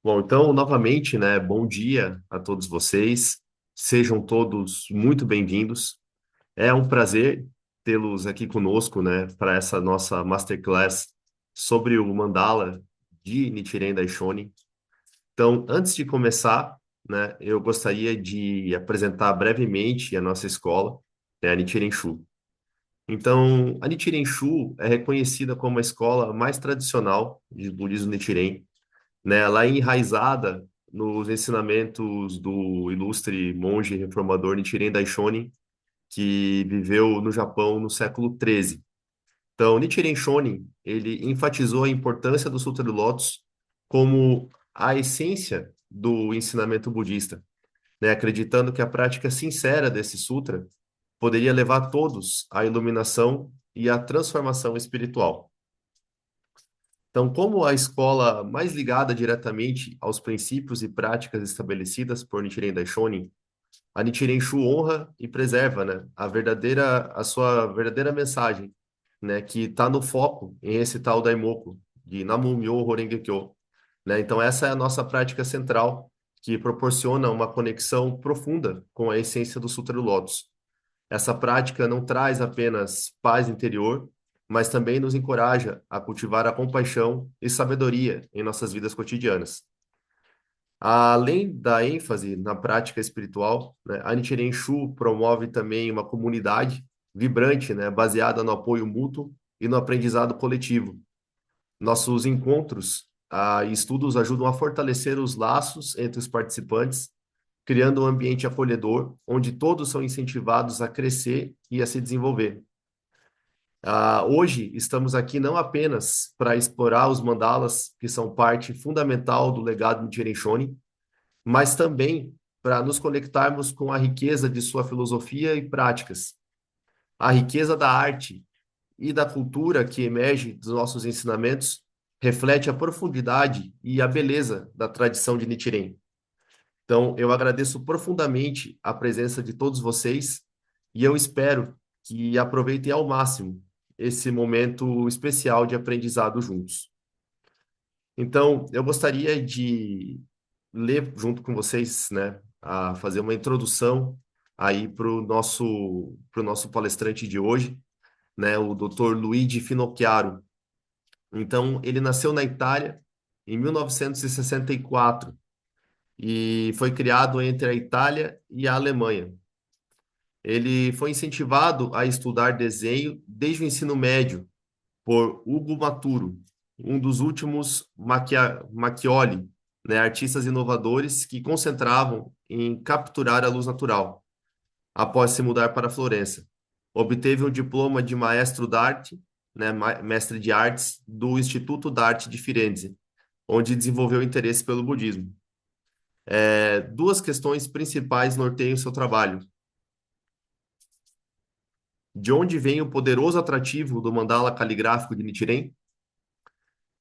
Bom, então, novamente, né, bom dia a todos vocês. Sejam todos muito bem-vindos. É um prazer tê-los aqui conosco, né, para essa nossa masterclass sobre o mandala de Nichiren Daishonin. Então, antes de começar, né, eu gostaria de apresentar brevemente a nossa escola, né, a Nichiren Shu. Então, a Nichiren Shu é reconhecida como a escola mais tradicional de budismo Nichiren, né? Ela é enraizada nos ensinamentos do ilustre monge reformador Nichiren Daishonin, que viveu no Japão no século XIII. Então, Nichiren Shonin, ele enfatizou a importância do Sutra do Lótus como a essência do ensinamento budista, né? Acreditando que a prática sincera desse sutra poderia levar todos à iluminação e à transformação espiritual. Então, como a escola mais ligada diretamente aos princípios e práticas estabelecidas por Nichiren Daishonin, a Nichiren Shu honra e preserva, né, a sua verdadeira mensagem, né, que está no foco em recitar o Daimoku de Namu Myoho Renge Kyo, né? Então, essa é a nossa prática central, que proporciona uma conexão profunda com a essência do Sutra do Lótus. Essa prática não traz apenas paz interior, mas também nos encoraja a cultivar a compaixão e sabedoria em nossas vidas cotidianas. Além da ênfase na prática espiritual, né, a Nichiren Shu promove também uma comunidade vibrante, né, baseada no apoio mútuo e no aprendizado coletivo. Nossos encontros e estudos ajudam a fortalecer os laços entre os participantes, criando um ambiente acolhedor, onde todos são incentivados a crescer e a se desenvolver. Hoje estamos aqui não apenas para explorar os mandalas, que são parte fundamental do legado de Nichiren Shonin, mas também para nos conectarmos com a riqueza de sua filosofia e práticas, a riqueza da arte e da cultura que emerge dos nossos ensinamentos reflete a profundidade e a beleza da tradição de Nichiren. Então, eu agradeço profundamente a presença de todos vocês e eu espero que aproveitem ao máximo esse momento especial de aprendizado juntos. Então, eu gostaria de ler junto com vocês, né, a fazer uma introdução aí para o nosso palestrante de hoje, né, o Dr. Luigi Finocchiaro. Então, ele nasceu na Itália em 1964 e foi criado entre a Itália e a Alemanha. Ele foi incentivado a estudar desenho desde o ensino médio por Ugo Maturo, um dos últimos Macchioli, né, artistas inovadores que concentravam em capturar a luz natural. Após se mudar para Florença, obteve um diploma de maestro d'arte, né, mestre de artes, do Instituto d'Arte de Firenze, onde desenvolveu interesse pelo budismo. Duas questões principais norteiam seu trabalho: de onde vem o poderoso atrativo do mandala caligráfico de Nichiren?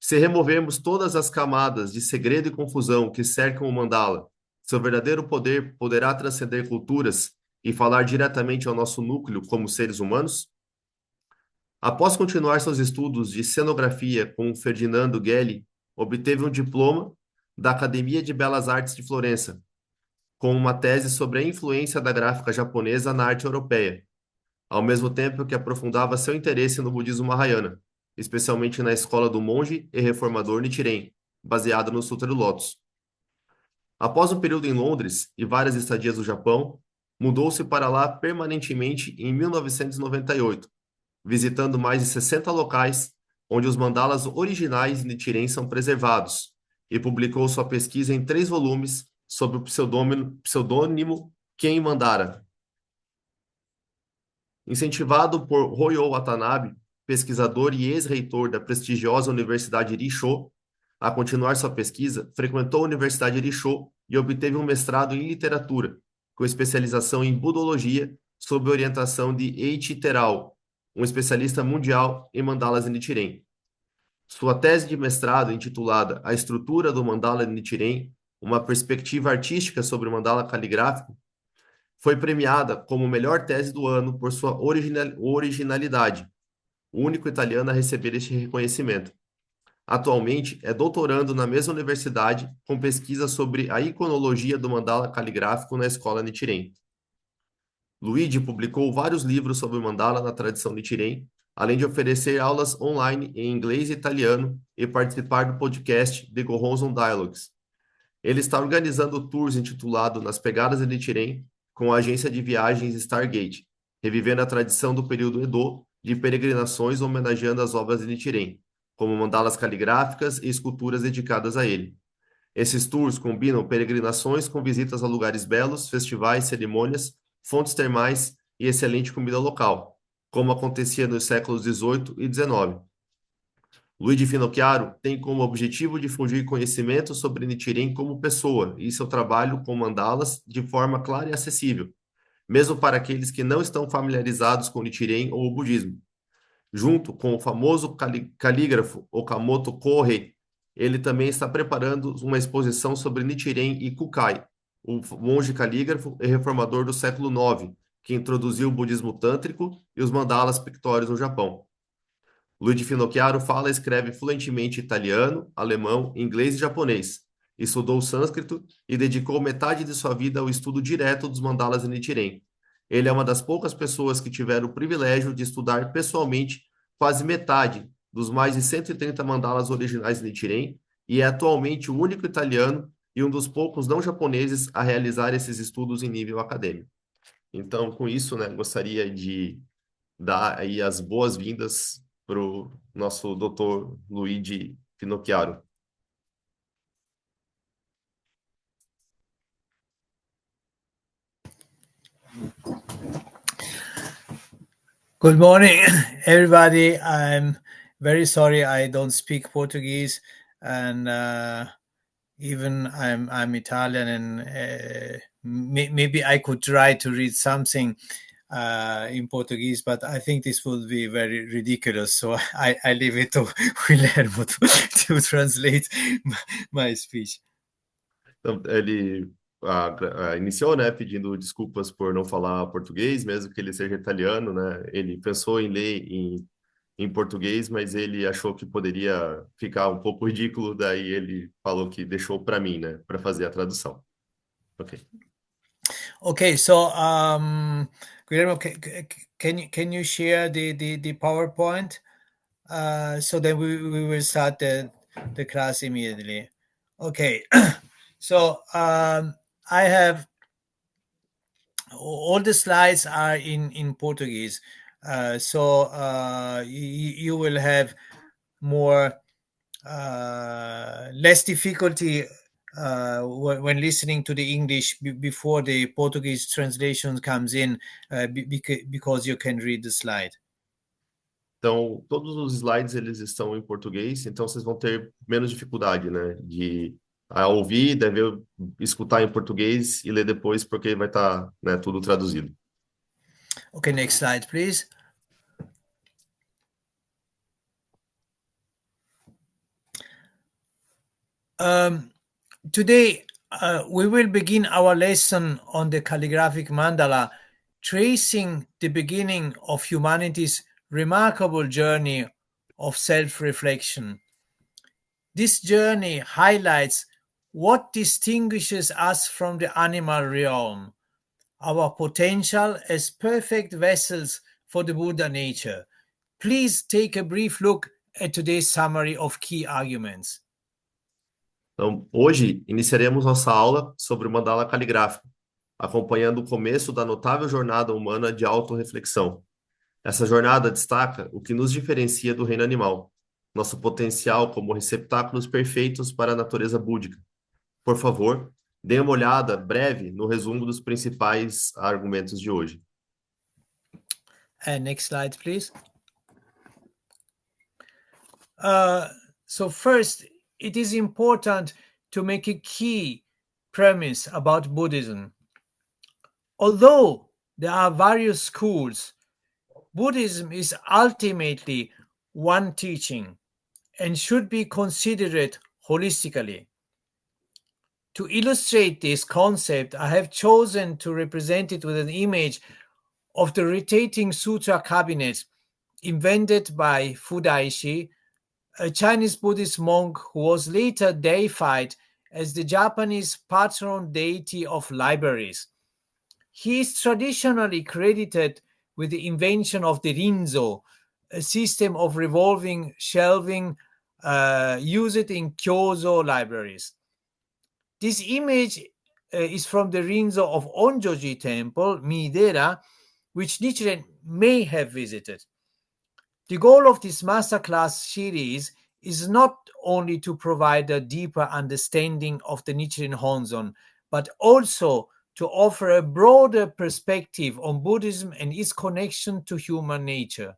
Se removermos todas as camadas de segredo e confusão que cercam o mandala, seu verdadeiro poder poderá transcender culturas e falar diretamente ao nosso núcleo como seres humanos? Após continuar seus estudos de cenografia com Ferdinando Gelli, obteve um diploma da Academia de Belas Artes de Florença, com uma tese sobre a influência da gráfica japonesa na arte europeia, ao mesmo tempo que aprofundava seu interesse no budismo Mahayana, especialmente na escola do monge e reformador Nichiren, baseada no Sutra do Lótus. Após um período em Londres e várias estadias no Japão, mudou-se para lá permanentemente em 1998, visitando mais de 60 locais onde os mandalas originais de Nichiren são preservados, e publicou sua pesquisa em 3 volumes sob o pseudônimo Ken Mandara. Incentivado por Hoyo Watanabe, pesquisador e ex-reitor da prestigiosa Universidade Rissho, a continuar sua pesquisa, frequentou a Universidade Rissho e obteve um mestrado em literatura, com especialização em budologia, sob orientação de Eiichi Terao, um especialista mundial em mandalas de Nichiren. Sua tese de mestrado, intitulada A Estrutura do Mandala de Nichiren, uma perspectiva artística sobre o mandala caligráfico, foi premiada como melhor tese do ano por sua originalidade, o único italiano a receber este reconhecimento. Atualmente é doutorando na mesma universidade com pesquisa sobre a iconologia do mandala caligráfico na escola Nichiren. Luigi publicou vários livros sobre o mandala na tradição Nichiren, além de oferecer aulas online em inglês e italiano e participar do podcast The Gohonzon Dialogues. Ele está organizando tours intitulado Nas Pegadas de Nichiren com a agência de viagens Stargate, revivendo a tradição do período Edo de peregrinações homenageando as obras de Nichiren, como mandalas caligráficas e esculturas dedicadas a ele. Esses tours combinam peregrinações com visitas a lugares belos, festivais, cerimônias, fontes termais e excelente comida local, como acontecia nos séculos XVIII e XIX. Luigi Finocchiaro tem como objetivo difundir conhecimento sobre Nichiren como pessoa e seu trabalho com mandalas de forma clara e acessível, mesmo para aqueles que não estão familiarizados com Nichiren ou o budismo. Junto com o famoso calígrafo Okamoto Kohei, ele também está preparando uma exposição sobre Nichiren e Kukai, o monge calígrafo e reformador do século IX, que introduziu o budismo tântrico e os mandalas pictóricos no Japão. Luigi Finocchiaro fala e escreve fluentemente italiano, alemão, inglês e japonês. Estudou sânscrito e dedicou metade de sua vida ao estudo direto dos mandalas de Nichiren. Ele é uma das poucas pessoas que tiveram o privilégio de estudar pessoalmente quase metade dos mais de 130 mandalas originais de Nichiren e é atualmente o único italiano e um dos poucos não japoneses a realizar esses estudos em nível acadêmico. Então, com isso, né, gostaria de dar aí as boas-vindas para o nosso doutor Luigi Finocchiaro. Good morning, everybody. I'm very sorry I don't speak Portuguese, and even I'm Italian, and maybe I could try to read something in Portuguese, but I think this would be very ridiculous. So I leave it to Guilherme to translate my speech. Então, ele iniciou, né, pedindo desculpas por não falar português, mesmo que ele seja italiano, né? Ele pensou em ler em português, mas ele achou que poderia ficar um pouco ridículo, daí ele falou que deixou para mim, né, para fazer a tradução. Ok. Okay, so Guillermo, can you share the PowerPoint? So then we will start the class immediately. Okay, so I have all the slides are in Portuguese, so you will have more less difficulty when listening to the English before the Portuguese translation comes in, because you can read the slide. Então, todos os slides eles estão em português, então vocês vão ter menos dificuldade, né, de ouvir, deve escutar em português e ler depois, porque vai estar, né, tudo traduzido. Okay, next slide, please. Today, we will begin our lesson on the calligraphic mandala, tracing the beginning of humanity's remarkable journey of self-reflection. This journey highlights what distinguishes us from the animal realm, our potential as perfect vessels for the Buddha nature. Please take a brief look at today's summary of key arguments. Então, hoje iniciaremos nossa aula sobre o mandala caligráfico, acompanhando o começo da notável jornada humana de autorreflexão. Essa jornada destaca o que nos diferencia do reino animal, nosso potencial como receptáculos perfeitos para a natureza búdica. Por favor, dê uma olhada breve no resumo dos principais argumentos de hoje. Next slide, please. So first, it is important to make a key premise about Buddhism. Although there are various schools, Buddhism is ultimately one teaching and should be considered holistically. To illustrate this concept, I have chosen to represent it with an image of the rotating sutra cabinet invented by Fudaishi a Chinese Buddhist monk who was later deified as the Japanese patron deity of libraries. He is traditionally credited with the invention of the Rinzo, a system of revolving shelving used in Kyoto libraries. This image is from the Rinzo of Onjoji Temple, Miidera, which Nichiren may have visited. The goal of this masterclass series is not only to provide a deeper understanding of the Nichiren Honzon, but also to offer a broader perspective on Buddhism and its connection to human nature.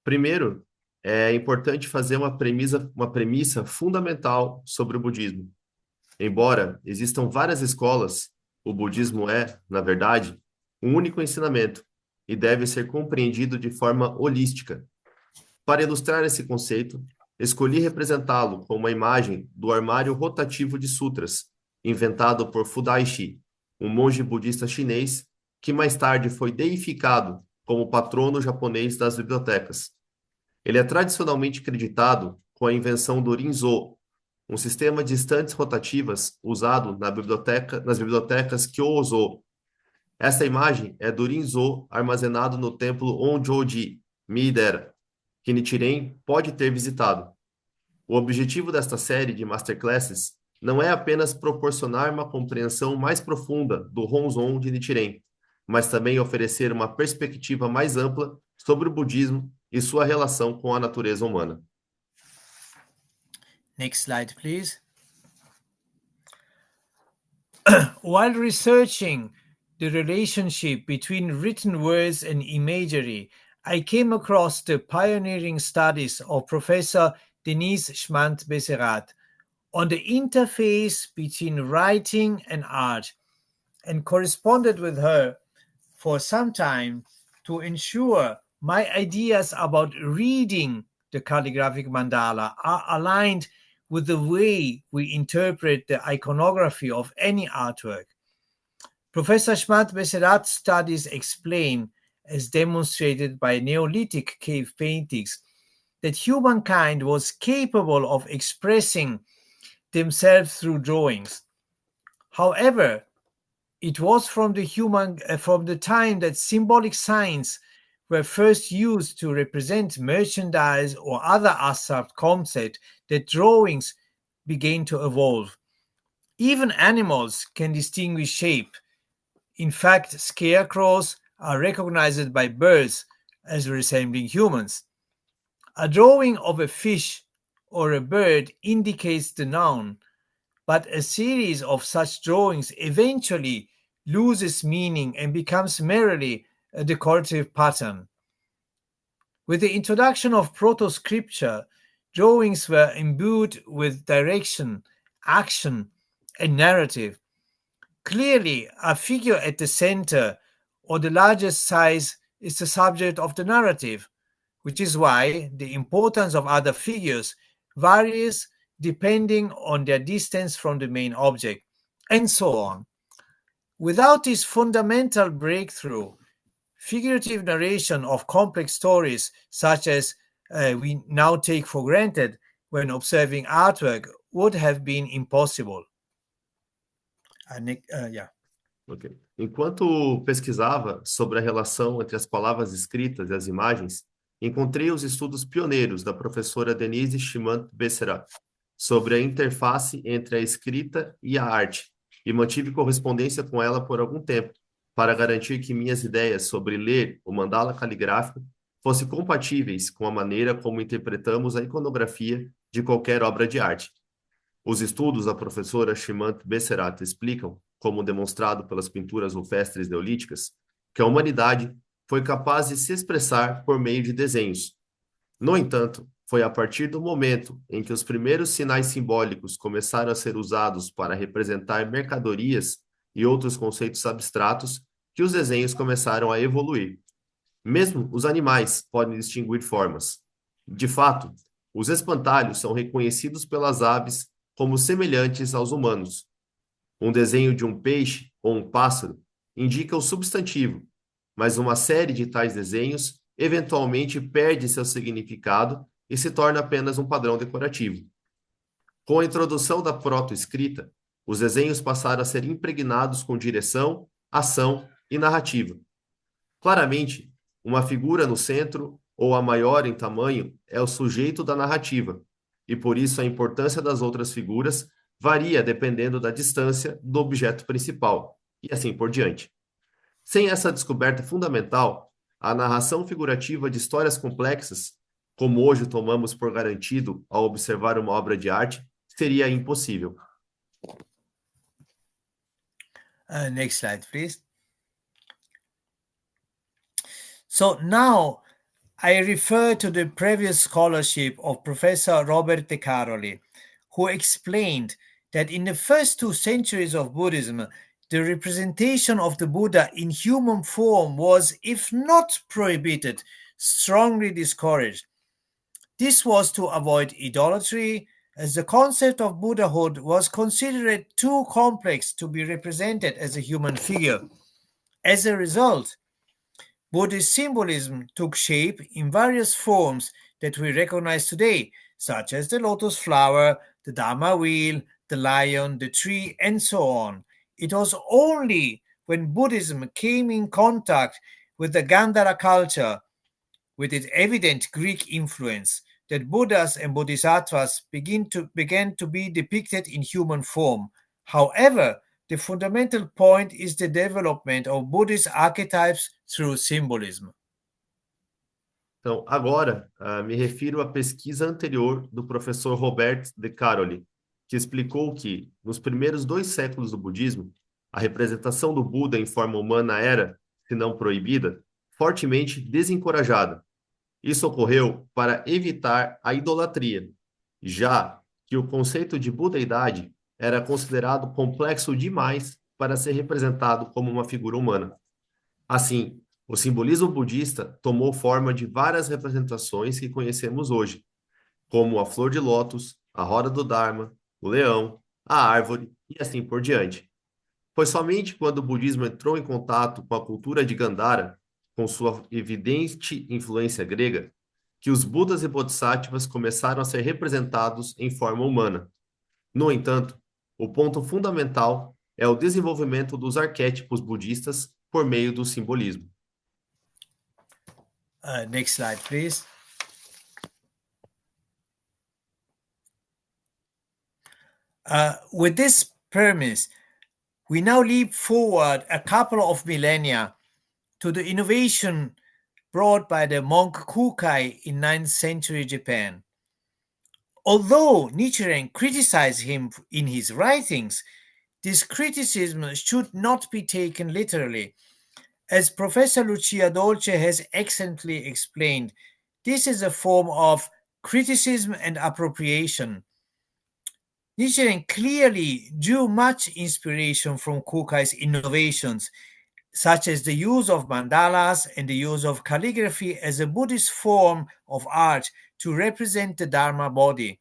Primeiro, é importante fazer uma premissa fundamental sobre o budismo. Embora existam várias escolas, o budismo é, na verdade, um único ensinamento e deve ser compreendido de forma holística. Para ilustrar esse conceito, escolhi representá-lo com uma imagem do armário rotativo de sutras, inventado por Fudaishi, um monge budista chinês que mais tarde foi deificado como patrono japonês das bibliotecas. Ele é tradicionalmente creditado com a invenção do Rinzô, um sistema de estantes rotativas usado nas bibliotecas Kyōzō. Esta imagem é do Rinzô armazenado no templo Onjoji, Miidera, que Nichiren pode ter visitado. O objetivo desta série de masterclasses não é apenas proporcionar uma compreensão mais profunda do Honzon de Nichiren, mas também oferecer uma perspectiva mais ampla sobre o budismo e sua relação com a natureza humana. Next slide, please. While researching the relationship between written words and imagery, I came across the pioneering studies of Professor Denise Schmant-Besserat on the interface between writing and art, and corresponded with her for some time to ensure my ideas about reading the calligraphic mandala are aligned with the way we interpret the iconography of any artwork. Professor Schmant-Besserat's studies explain, as demonstrated by Neolithic cave paintings, that humankind was capable of expressing themselves through drawings. However, it was from the time that symbolic signs were first used to represent merchandise or other abstract concepts that drawings began to evolve. Even animals can distinguish shape. In fact, scarecrows are recognized by birds as resembling humans. A drawing of a fish or a bird indicates the noun, but a series of such drawings eventually loses meaning and becomes merely a decorative pattern. With the introduction of proto-scripture, drawings were imbued with direction, action, and narrative. Clearly, a figure at the center or the largest size is the subject of the narrative, which is why the importance of other figures varies depending on their distance from the main object, and so on. Without this fundamental breakthrough, figurative narration of complex stories, such as we now take for granted when observing artwork, would have been impossible. Okay. Enquanto pesquisava sobre a relação entre as palavras escritas e as imagens, encontrei os estudos pioneiros da professora Denise Schmant-Besserat sobre a interface entre a escrita e a arte, e mantive correspondência com ela por algum tempo, para garantir que minhas ideias sobre ler o mandala caligráfico fossem compatíveis com a maneira como interpretamos a iconografia de qualquer obra de arte. Os estudos da professora Schmant-Besserat explicam, como demonstrado pelas pinturas rupestres neolíticas, que a humanidade foi capaz de se expressar por meio de desenhos. No entanto, foi a partir do momento em que os primeiros sinais simbólicos começaram a ser usados para representar mercadorias e outros conceitos abstratos que os desenhos começaram a evoluir. Mesmo os animais podem distinguir formas. De fato, os espantalhos são reconhecidos pelas aves como semelhantes aos humanos. Um desenho de um peixe ou um pássaro indica o substantivo, mas uma série de tais desenhos eventualmente perde seu significado e se torna apenas um padrão decorativo. Com a introdução da proto-escrita, os desenhos passaram a ser impregnados com direção, ação e narrativa. Claramente, uma figura no centro, ou a maior em tamanho, é o sujeito da narrativa, e por isso a importância das outras figuras varia dependendo da distância do objeto principal, e assim por diante. Sem essa descoberta fundamental, a narração figurativa de histórias complexas, como hoje tomamos por garantido ao observar uma obra de arte, seria impossível. Next slide, please. So now I refer to the previous scholarship of Professor Robert De Caroli, who explained that in the first 2 centuries of Buddhism, the representation of the Buddha in human form was, if not prohibited, strongly discouraged. This was to avoid idolatry, as the concept of Buddhahood was considered too complex to be represented as a human figure. As a result, Buddhist symbolism took shape in various forms that we recognize today, such as the lotus flower, the Dharma wheel, the lion, the tree, and so on. It was only when Buddhism came in contact with the Gandhara culture, with its evident Greek influence, that Buddhas and Bodhisattvas began to be depicted in human form. However, the fundamental point is the development of Buddhist archetypes through symbolism. Então, agora, me refiro à pesquisa anterior do professor Robert de Caroli, que explicou que, nos primeiros 2 séculos do budismo, a representação do Buda em forma humana era, se não proibida, fortemente desencorajada. Isso ocorreu para evitar a idolatria, já que o conceito de budeidade era considerado complexo demais para ser representado como uma figura humana. Assim, o simbolismo budista tomou forma de várias representações que conhecemos hoje, como a flor de lótus, a roda do Dharma, o leão, a árvore e assim por diante. Foi somente quando o budismo entrou em contato com a cultura de Gandhara, com sua evidente influência grega, que os Budas e Bodhisattvas começaram a ser representados em forma humana. No entanto, o ponto fundamental é o desenvolvimento dos arquétipos budistas por meio do simbolismo. Next slide, please. With this premise, we now leap forward a couple of millennia to the innovation brought by the monk Kukai in 9th century Japan. Although Nichiren criticized him in his writings, this criticism should not be taken literally. As Professor Lucia Dolce has excellently explained, this is a form of criticism and appropriation. Nichiren clearly drew much inspiration from Kukai's innovations, such as the use of mandalas and the use of calligraphy as a Buddhist form of art to represent the Dharma body.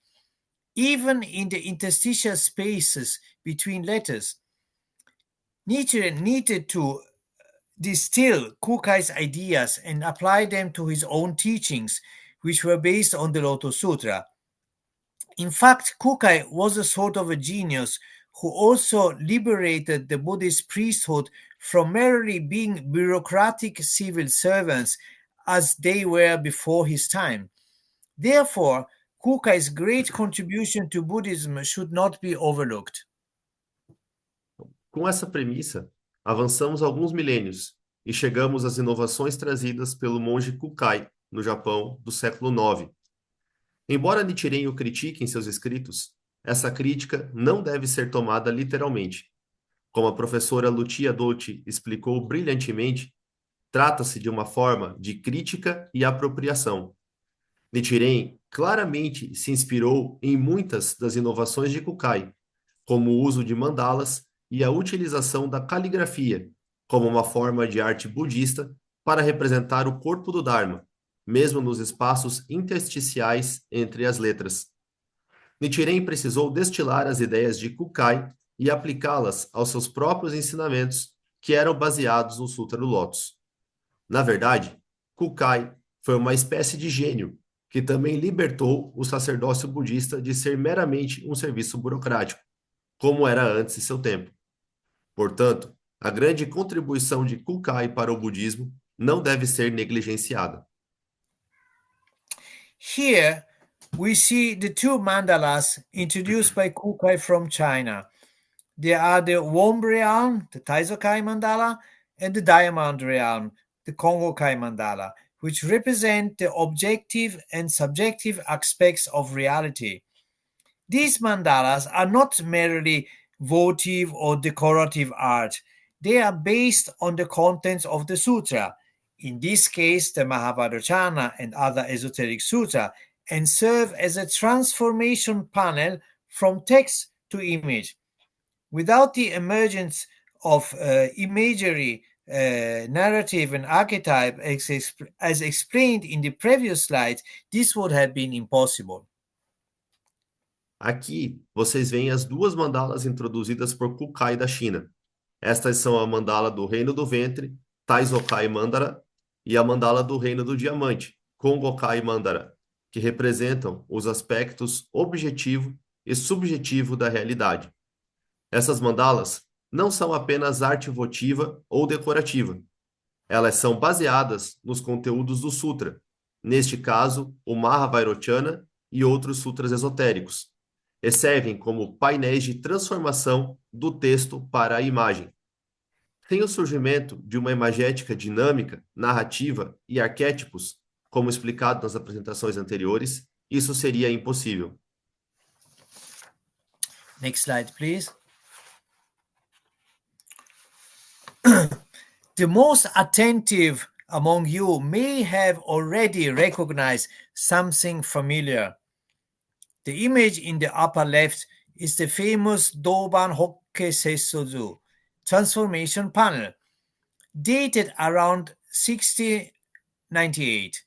Even in the interstitial spaces between letters, Nichiren needed to distill Kukai's ideas and apply them to his own teachings, which were based on the Lotus Sutra. In fact, Kukai was a sort of a genius who also liberated the Buddhist priesthood from merely being bureaucratic civil servants as they were before his time. Therefore, Kukai's great contribution to Buddhism should not be overlooked. Com essa premissa, avançamos alguns milênios e chegamos às inovações trazidas pelo monge Kukai, no Japão, do século IX. Embora Nichiren o critique em seus escritos, essa crítica não deve ser tomada literalmente. Como a professora Lucia Dolci explicou brilhantemente, trata-se de uma forma de crítica e apropriação. Nichiren claramente se inspirou em muitas das inovações de Kukai, como o uso de mandalas e a utilização da caligrafia como uma forma de arte budista para representar o corpo do Dharma, mesmo nos espaços intersticiais entre as letras. Nichiren precisou destilar as ideias de Kukai e aplicá-las aos seus próprios ensinamentos, que eram baseados no Sutra do Lótus. Na verdade, Kukai foi uma espécie de gênio que também libertou o sacerdócio budista de ser meramente um serviço burocrático, como era antes em seu tempo. Portanto, a grande contribuição de Kukai para o budismo não deve ser negligenciada. Here we see the two mandalas introduced by Kukai from China. They are the Womb Realm, the Taizokai Mandala, and the Diamond Realm, the Kongokai Mandala, which represent the objective and subjective aspects of reality. These mandalas are not merely votive or decorative art. They are based on the contents of the sutra, in this case the Mahavajrayana and other esoteric sutra, and serve as a transformation panel from text to image. Without the emergence of imagery, narrative, and archetype, as explained in the previous slide, this would have been impossible. Aqui vocês veem as duas mandalas introduzidas por Kukai da China. Estas são a mandala do Reino do Ventre, Taizokai Mandala, e a mandala do Reino do Diamante, Kongokai Mandala, que representam os aspectos objetivo e subjetivo da realidade. Essas mandalas não são apenas arte votiva ou decorativa. Elas são baseadas nos conteúdos do Sutra, neste caso, o Mahavajrayana e outros sutras esotéricos, e servem como painéis de transformação do texto para a imagem. Sem o surgimento de uma imagética dinâmica, narrativa e arquétipos, como explicado nas apresentações anteriores, isso seria impossível. Next slide, please. The most attentive among you may have already recognized something familiar. The image in the upper left is the famous Doban Hokke Seisozu transformation panel, dated around 1698.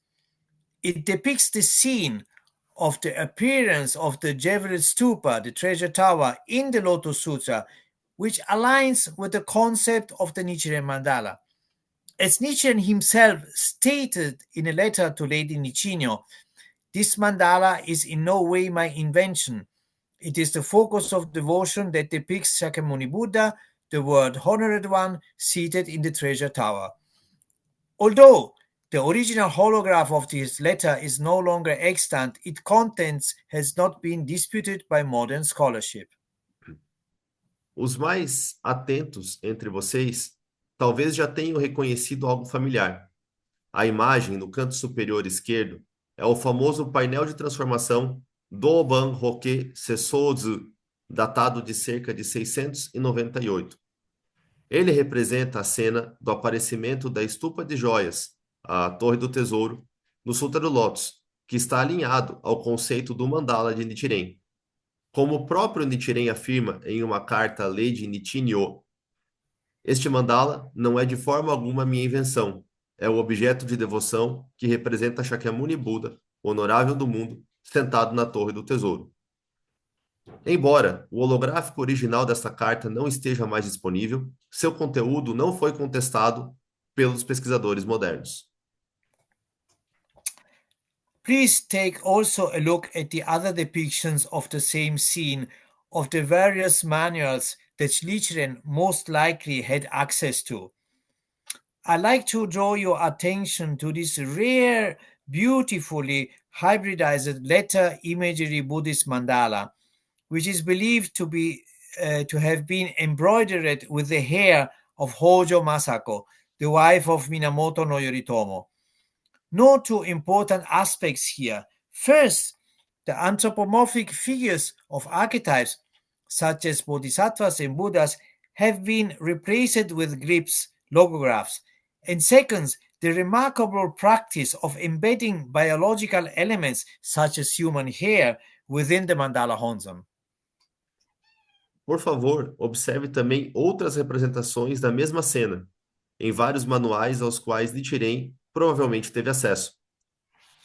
It depicts the scene of the appearance of the Jeweled Stupa, the treasure tower, in the Lotus Sutra, which aligns with the concept of the Nichiren Mandala. As Nichiren himself stated in a letter to Lady Nichinyo, this mandala is in no way my invention. It is the focus of devotion that depicts Shakyamuni Buddha, the World Honored One, seated in the treasure tower. Although the original holograph of this letter is no longer extant, its contents has not been disputed by modern scholarship. Os mais atentos entre vocês talvez já tenham reconhecido algo familiar. A imagem no canto superior esquerdo é o famoso painel de transformação Doban Hokke Seisozu, datado de cerca de 698. Ele representa a cena do aparecimento da estupa de joias, a Torre do Tesouro, no Sutra do Lótus, que está alinhado ao conceito do mandala de Nichiren. Como o próprio Nichiren afirma em uma carta a Lady Nichinyo, este mandala não é de forma alguma minha invenção. É o objeto de devoção que representa Shakyamuni Buda, honorável do mundo, sentado na Torre do Tesouro. Embora o holográfico original desta carta não esteja mais disponível, seu conteúdo não foi contestado pelos pesquisadores modernos. Please take also a look at the other depictions of the same scene of the various manuals that Nichiren most likely had access to. I'd like to draw your attention to this rare, beautifully hybridized letter imagery Buddhist mandala, which is believed to have been embroidered with the hair of Hojo Masako, the wife of Minamoto no Yoritomo. Note two important aspects here. First, the anthropomorphic figures of archetypes, such as bodhisattvas and Buddhas, have been replaced with glyphs, logographs. And second, the remarkable practice of embedding biological elements, such as human hair, within the mandala Honzon. Por favor, observe também outras representações da mesma cena, em vários manuais aos quais Nichiren provavelmente teve acesso.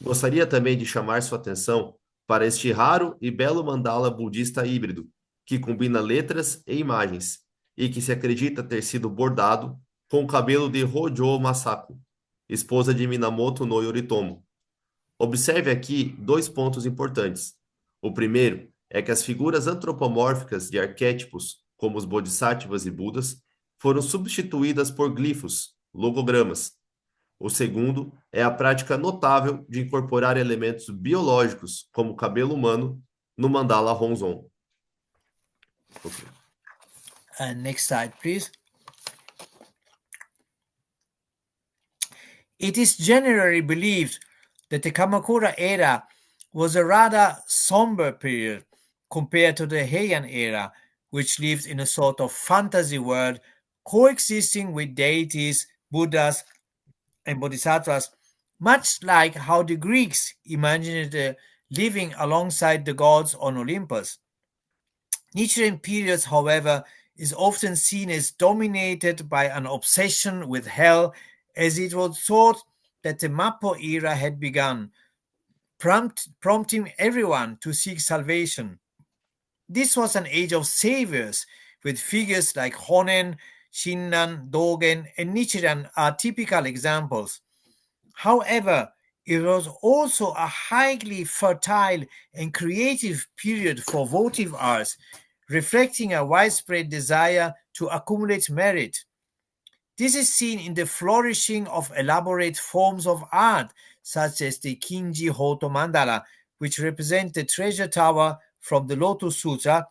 Gostaria também de chamar sua atenção para este raro e belo mandala budista híbrido, que combina letras e imagens, e que se acredita ter sido bordado com o cabelo de Hojo Masako. esposa de Minamoto no Yoritomo. Observe aqui dois pontos importantes. O primeiro é que as figuras antropomórficas de arquétipos, como os bodhisattvas e budas, foram substituídas por glifos, logogramas. O segundo é a prática notável de incorporar elementos biológicos, como o cabelo humano, no mandala Honzon. Okay. Next slide, please. It is generally believed that the Kamakura era was a rather somber period compared to the Heian era, which lived in a sort of fantasy world coexisting with deities, Buddhas, and Bodhisattvas, much like how the Greeks imagined living alongside the gods on Olympus. Nichiren periods, however, is often seen as dominated by an obsession with hell, as it was thought that the Mappo era had begun, prompting everyone to seek salvation. This was an age of saviors, with figures like Honen, Shinran, Dogen, and Nichiren are typical examples. However, it was also a highly fertile and creative period for votive arts, reflecting a widespread desire to accumulate merit. This is seen in the flourishing of elaborate forms of art, such as the Kinji Hoto Mandala, which represent the treasure tower from the Lotus Sutra,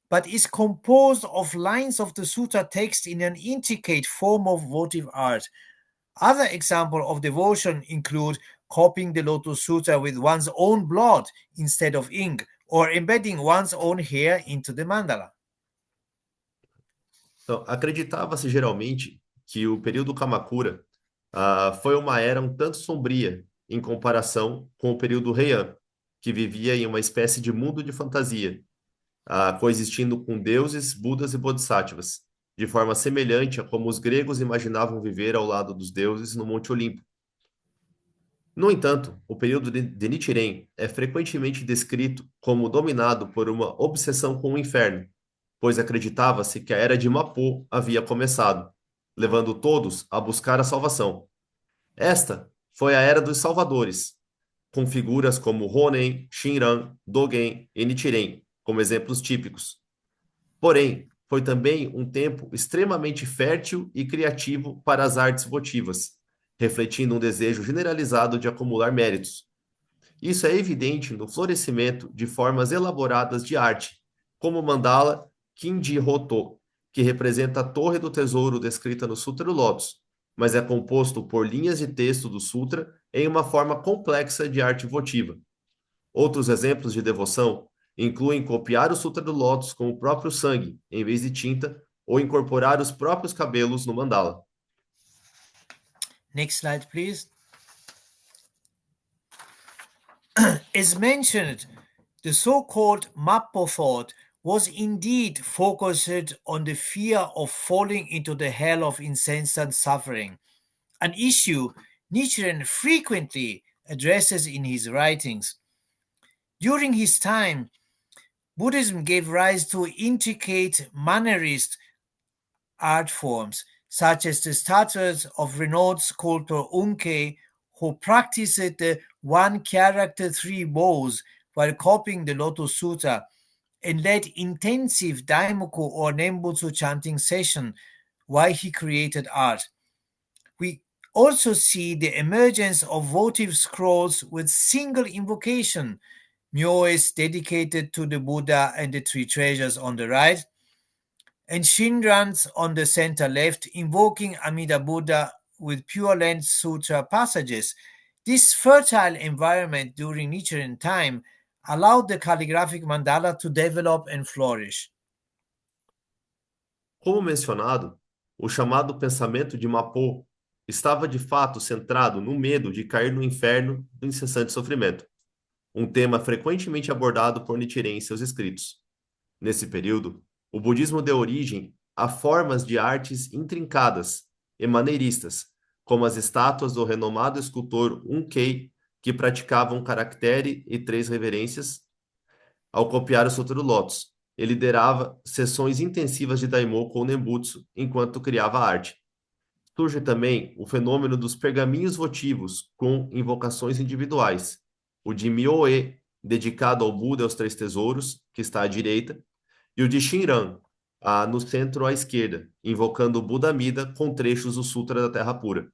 but is composed of lines of the sutra text in an intricate form of votive art. Other examples of devotion include copying the Lotus Sutra with one's own blood instead of ink, or embedding one's own hair into the mandala. Então, acreditava-se geralmente que o período Kamakura foi uma era um tanto sombria em comparação com o período Heian, que vivia em uma espécie de mundo de fantasia, coexistindo com deuses, budas e bodhisattvas, de forma semelhante a como os gregos imaginavam viver ao lado dos deuses no Monte Olimpo. No entanto, o período de Nichiren é frequentemente descrito como dominado por uma obsessão com o inferno, pois acreditava-se que a era de Mappo havia começado, levando todos a buscar a salvação. Esta foi a era dos salvadores, com figuras como Honen, Shinran, Dogen e Nichiren como exemplos típicos. Porém, foi também um tempo extremamente fértil e criativo para as artes votivas, refletindo um desejo generalizado de acumular méritos. Isso é evidente no florescimento de formas elaboradas de arte, como o mandala Kinji Hoto, que representa a Torre do Tesouro descrita no Sutra do Lótus, mas é composto por linhas de texto do Sutra em uma forma complexa de arte votiva. Outros exemplos de devoção incluem copiar o Sutra do Lótus com o próprio sangue, em vez de tinta, ou incorporar os próprios cabelos no mandala. Next slide, please. As mentioned, the so-called Mappo thought was indeed focused on the fear of falling into the hell of incessant suffering, an issue Nichiren frequently addresses in his writings. During his time, Buddhism gave rise to intricate Mannerist art forms, such as the statues of renowned sculptor Unkei, who practiced the one character three bows while copying the Lotus Sutra, and led intensive Daimoku or Nembutsu chanting session while he created art. We also see the emergence of votive scrolls with single invocation, myoes dedicated to the Buddha and the three treasures on the right, and Shinrans on the center left, invoking Amida Buddha with Pure Land Sutra passages. This fertile environment during Nichiren time allowed the calligraphic mandala to develop and flourish. Como mencionado, o chamado pensamento de Mappo estava de fato centrado no medo de cair no inferno do incessante sofrimento, um tema frequentemente abordado por Nichiren em seus escritos. Nesse período, o budismo deu origem a formas de artes intrincadas e maneiristas, como as estátuas do renomado escultor Unkei, que praticavam caractere e três reverências ao copiar o Sutra do Lótus. Ele liderava sessões intensivas de Daimoku ou Nembutsu enquanto criava arte. Surge também o fenômeno dos pergaminhos votivos com invocações individuais. O de Myoe, dedicado ao Buda e aos Três Tesouros, que está à direita, e o de Shinran, no centro à esquerda, invocando o Buda Amida com trechos do Sutra da Terra Pura.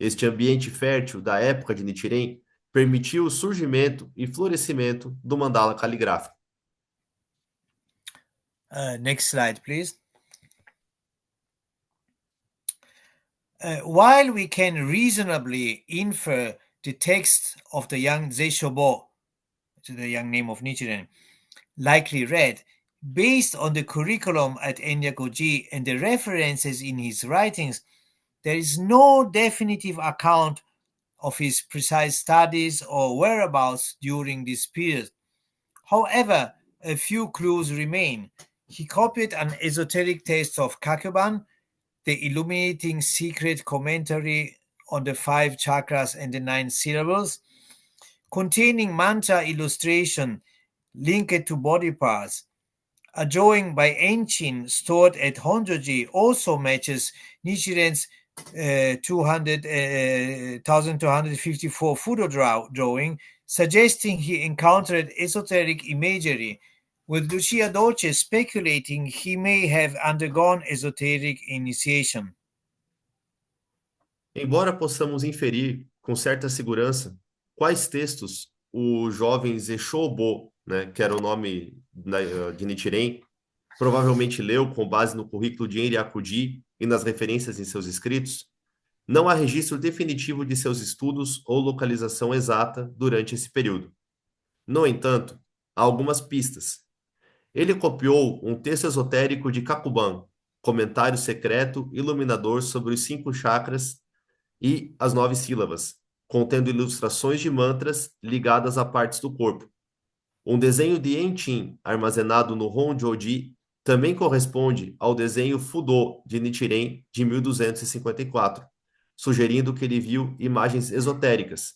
Este ambiente fértil da época de Nichiren permitiu o surgimento e florescimento do mandala caligráfico. Next slide, please. While we can reasonably infer the text of the young Zeishobo, the young name of Nichiren, likely read, based on the curriculum at Enyakuji and the references in his writings, there is no definitive account of his precise studies or whereabouts during this period. However, a few clues remain. He copied an esoteric text of Kakyoban, the illuminating secret commentary on the 5 chakras and the 9 syllables, containing mantra illustration linked to body parts. A drawing by Enchin stored at Honjoji also matches Nichiren's 1254 Fudo drawing, suggesting he encountered esoteric imagery, with Lucia Dolce speculating he may have undergone esoteric initiation. Embora possamos inferir com certa segurança quais textos o jovem Zeshobo, né, que era o nome de Nichiren, provavelmente leu com base no currículo de Enryakuji e nas referências em seus escritos, não há registro definitivo de seus estudos ou localização exata durante esse período. No entanto, há algumas pistas. Ele copiou um texto esotérico de Kakuban, comentário secreto iluminador sobre os 5 chakras e as 9 sílabas, contendo ilustrações de mantras ligadas a partes do corpo. Um desenho de Enchin armazenado no Honjoji também corresponde ao desenho Fudo de Nichiren de 1254, sugerindo que ele viu imagens esotéricas,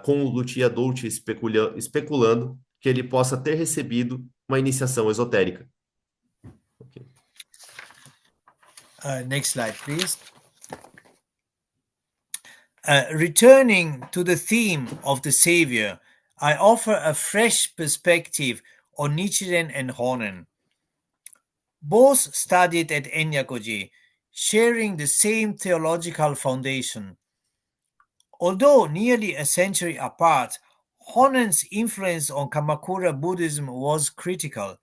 com o Lucia Dolce especulando que ele possa ter recebido uma iniciação esotérica. Okay. Next slide, please. Returning to the theme of the Savior, I offer a fresh perspective on Nichiren and Honen. Both studied at Enyakuji, sharing the same theological foundation. Although nearly a century apart, Honen's influence on Kamakura Buddhism was critical.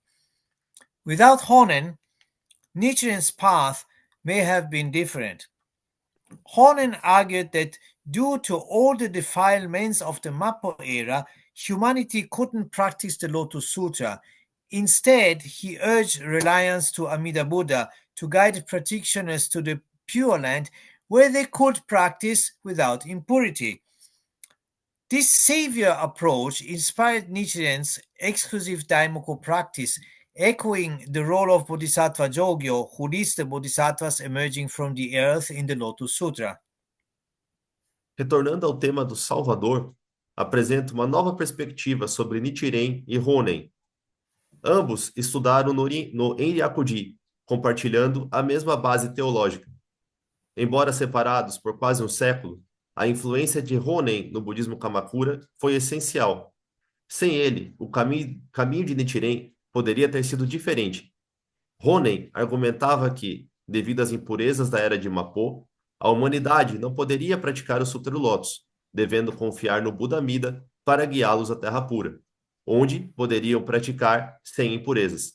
Without Honen, Nichiren's path may have been different. Honen argued that due to all the defilements of the Mappo era, humanity couldn't practice the Lotus Sutra. Instead, he urged reliance to Amida Buddha to guide practitioners to the Pure Land where they could practice without impurity. This savior approach inspired Nichiren's exclusive Daimoku practice, echoing the role of Bodhisattva Jogyo, who leads the Bodhisattvas emerging from the earth in the Lotus Sutra. Retornando ao tema do Salvador, apresento uma nova perspectiva sobre Nichiren e Honen. Ambos estudaram no Enryakuji, compartilhando a mesma base teológica. Embora separados por quase um século, a influência de Honen no budismo Kamakura foi essencial. Sem ele, o caminho de Nichiren poderia ter sido diferente. Honen argumentava que, devido às impurezas da era de Mappo, a humanidade não poderia praticar o Sutra do Lótus, devendo confiar no Buda Amida para guiá-los à Terra Pura, onde poderiam praticar sem impurezas.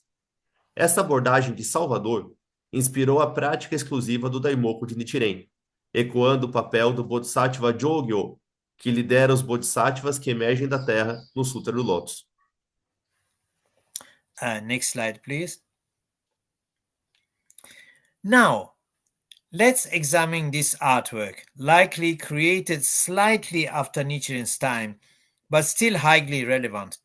Essa abordagem de Salvador inspirou a prática exclusiva do Daimoku de Nichiren, ecoando o papel do Bodhisattva Jogyo, que lidera os Bodhisattvas que emergem da Terra no Sutra do Lótus. Next slide, please. Now, let's examine this artwork, likely created slightly after Nichiren's time, but still highly relevant.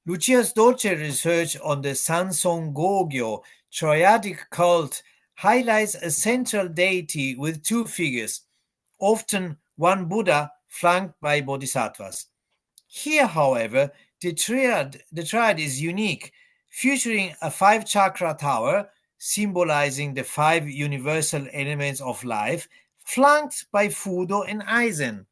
Lucia Dolce's research on the Sanson Gogyo triadic cult highlights a central deity with 2 figures, often one Buddha flanked by bodhisattvas. Here, however, the triad is unique, featuring a 5-chakra tower, symbolizing the 5 universal elements of life, flanked by Fudo and Aizen.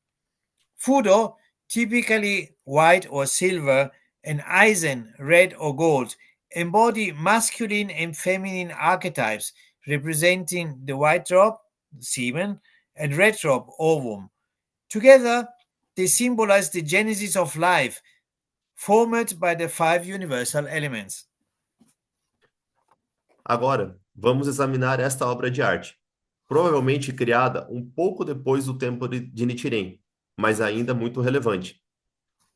Fudo, typically white or silver, and Aizen, red or gold, embody masculine and feminine archetypes representing the white drop, semen, and red drop, ovum. Together, they symbolize the genesis of life, formed by the 5 universal elements. Agora, vamos examinar esta obra de arte, provavelmente criada um pouco depois do tempo de Nichiren, mas ainda muito relevante.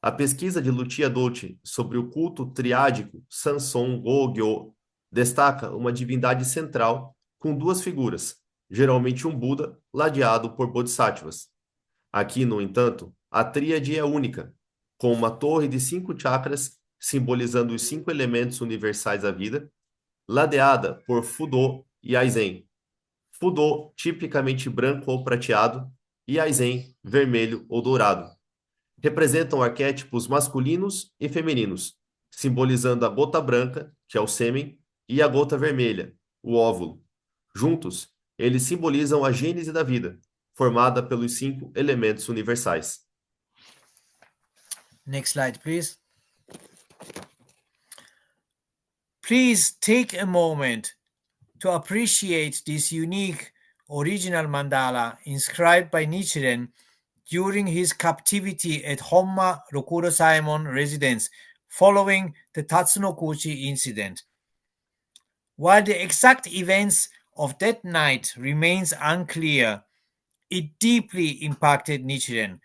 A pesquisa de Lucia Dolci sobre o culto triádico Sanson Gogyo destaca uma divindade central com duas figuras, geralmente um Buda ladeado por bodhisattvas. Aqui, no entanto, a tríade é única, com uma torre de 5 chakras simbolizando os 5 elementos universais da vida, ladeada por Fudo e Aizen. Fudo tipicamente branco ou prateado e Aizen vermelho ou dourado. Representam arquétipos masculinos e femininos, simbolizando a gota branca, que é o sêmen, e a gota vermelha, o óvulo. Juntos, eles simbolizam a gênese da vida, formada pelos 5 elementos universais. Next slide, please. Please take a moment to appreciate this unique original mandala inscribed by Nichiren during his captivity at Honma Rokuro Saemon residence following the Tatsunokuchi incident. While the exact events of that night remains unclear, it deeply impacted Nichiren,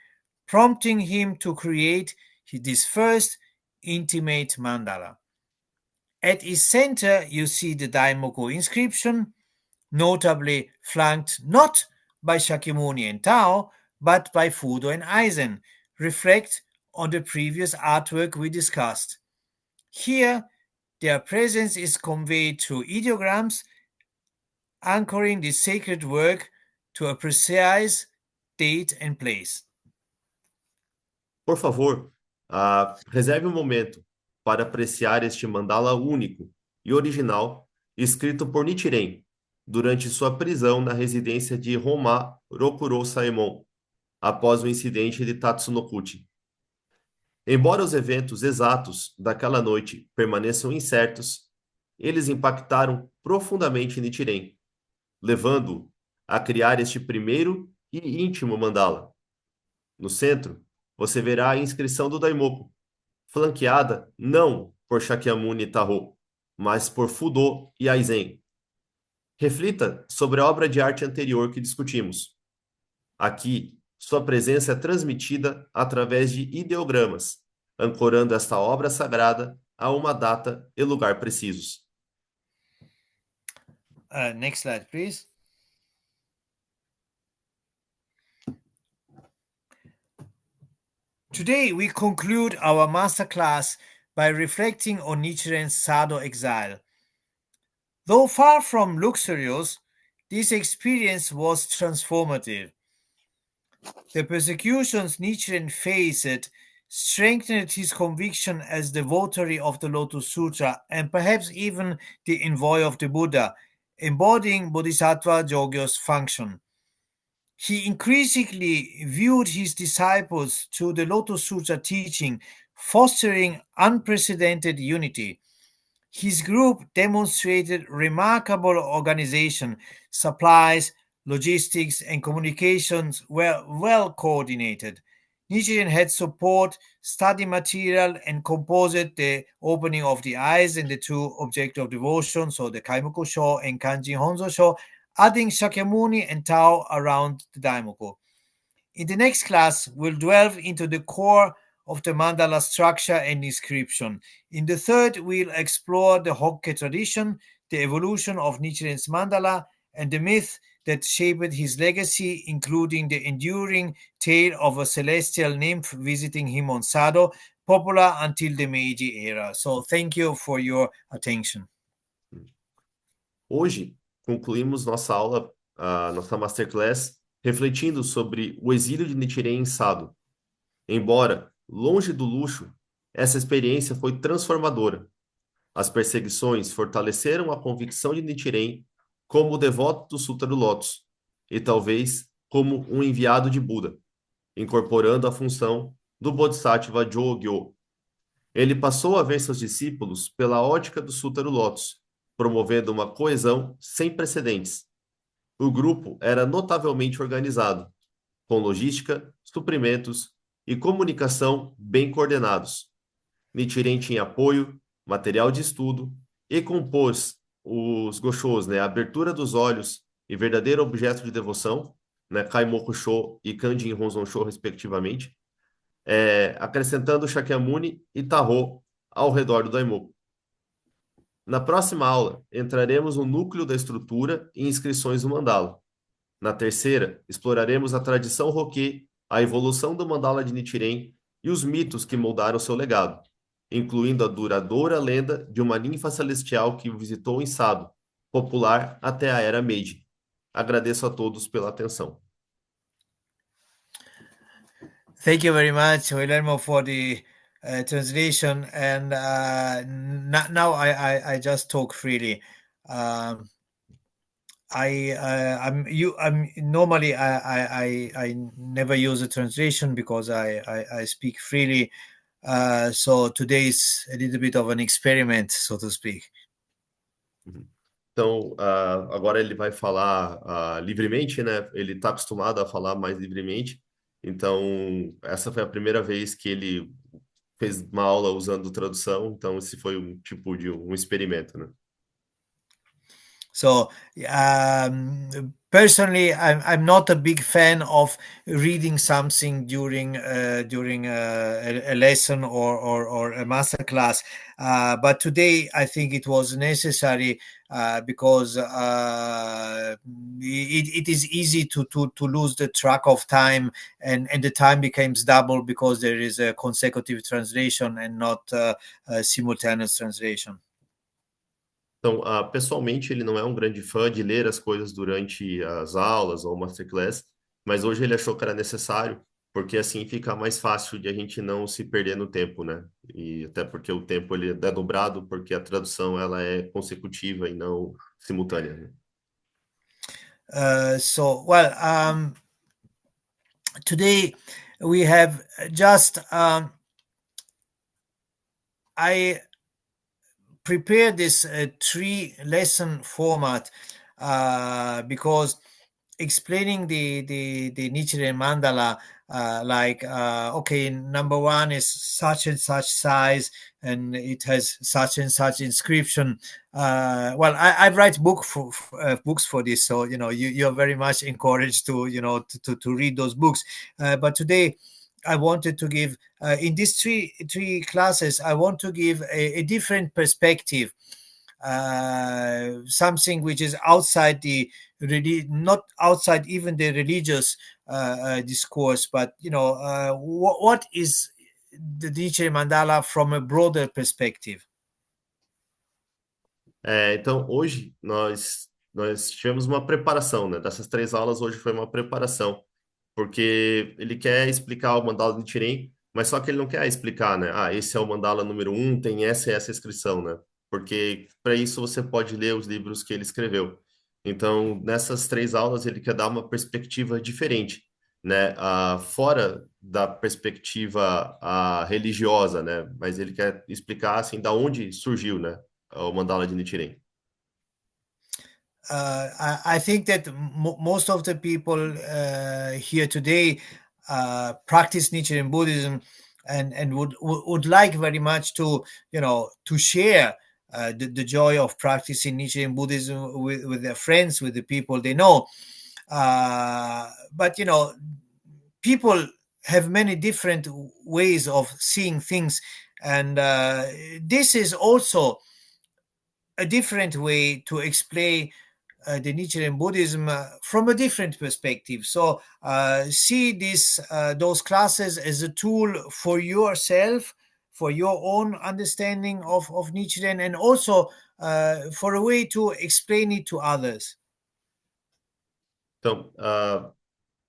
prompting him to create this first intimate mandala. At its center, you see the Daimoku inscription, notably flanked not by Shakyamuni and Tao, but by Fudo and Aizen, reflect on the previous artwork we discussed. Here, their presence is conveyed through ideograms, anchoring the sacred work to a precise date and place. Por favor, reserve um momento para apreciar este mandala único e original escrito por Nichiren durante sua prisão na residência de Honma Rokuro Saemon, após o incidente de Tatsunokuchi. Embora os eventos exatos daquela noite permaneçam incertos, eles impactaram profundamente Nichiren, levando-o a criar este primeiro e íntimo mandala. No centro, você verá a inscrição do Daimoku, flanqueada não por Shakyamuni e Taho, mas por Fudo e Aizen. Reflita sobre a obra de arte anterior que discutimos. Aqui, sua presença é transmitida através de ideogramas, ancorando esta obra sagrada a uma data e lugar precisos. Next slide, please. Today, we conclude our masterclass by reflecting on Nichiren's Sado exile. Though far from luxurious, this experience was transformative. The persecutions Nichiren faced strengthened his conviction as the votary of the Lotus Sutra and perhaps even the envoy of the Buddha, embodying Bodhisattva Jogyo's function. He increasingly viewed his disciples through the Lotus Sutra teaching, fostering unprecedented unity. His group demonstrated remarkable organization, supplies, logistics, and communications were well coordinated. Nichiren had support, study material, and composed the opening of the eyes and the two objects of devotion, so the Kaimoku Sho and Kanjin Honzo Sho, adding Shakyamuni and Tao around the Daimoku. In the next class, we'll delve into the core of the mandala structure and inscription. In the third, we'll explore the Hokke tradition, the evolution of Nichiren's mandala, and the myth that shaped his legacy, including the enduring tale of a celestial nymph visiting him on Sado, popular until the Meiji era. So thank you for your attention. Hoje, concluímos nossa aula, nossa masterclass, refletindo sobre o exílio de Nichiren em Sado. Embora longe do luxo, essa experiência foi transformadora. As perseguições fortaleceram a convicção de Nichiren como o devoto do Sutra do Lótus e talvez como um enviado de Buda, incorporando a função do Bodhisattva Jogyo. Ele passou a ver seus discípulos pela ótica do Sutra do Lótus, promovendo uma coesão sem precedentes. O grupo era notavelmente organizado, com logística, suprimentos e comunicação bem coordenados. Nichiren tinha apoio, material de estudo e compôs os goshos, né, a abertura dos olhos e verdadeiro objeto de devoção, né, Kaimoku Sho e Kanjin Honzon Sho, respectivamente, acrescentando Shakyamuni e Tarô ao redor do Daimoku. Na próxima aula, entraremos no núcleo da estrutura e inscrições do mandala. Na terceira, exploraremos a tradição Roquê, a evolução do mandala de Nichiren e os mitos que moldaram seu legado, incluindo a duradoura lenda de uma ninfa celestial que o visitou em Sado, popular até a Era Meiji. Agradeço a todos pela atenção. Thank you very much, Guillermo, for the translation. And now I just talk freely. Um, I'm normally I never use a translation because I speak freely. So today is a little bit of an experiment, so to speak. Então, agora ele vai falar livremente, né? Ele está acostumado a falar mais livremente. Então, essa foi a primeira vez que ele fez uma aula usando tradução. Então, esse foi um tipo de um experimento, né? So personally, I'm not a big fan of reading something during a lesson or a master class. But today, I think it was necessary because it is easy to lose the track of time, and the time becomes double because there is a consecutive translation and not a simultaneous translation. Então, pessoalmente, ele não é um grande fã de ler as coisas durante as aulas ou masterclass, mas hoje ele achou que era necessário, porque assim fica mais fácil de a gente não se perder no tempo, né? E até porque o tempo ele é dobrado, porque a tradução ela é consecutiva e não simultânea, né? Today we have just I prepared this 3-lesson format because explaining the Nichiren mandala, okay, number one is such and such size and it has such and such inscription. I write books for this, so you're very much encouraged to to read those books. But today I wanted to give in these three classes. I want to give a different perspective, something which is outside not outside even the religious discourse, but what is the Nichiren mandala from a broader perspective. Então, hoje nós tivemos uma preparação, né? Dessas 3 aulas, hoje foi uma preparação, porque ele quer explicar o mandala de Nichiren, mas só que ele não quer explicar, né? Esse é o mandala número 1, tem essa e essa inscrição, né? Porque para isso você pode ler os livros que ele escreveu. Então, nessas 3 aulas, ele quer dar uma perspectiva diferente, né? Fora da perspectiva religiosa, né? Mas ele quer explicar, assim, da onde surgiu, né? O mandala de Nichiren. I think that most of the people here today practice Nichiren Buddhism and would like very much to to share the joy of practicing Nichiren Buddhism with their friends, with the people they know. But people have many different ways of seeing things, and this is also a different way to explain the Nichiren Buddhism from a different perspective. So see those classes as a tool for yourself, for your own understanding of Nichiren, and also for a way to explain it to others. Então,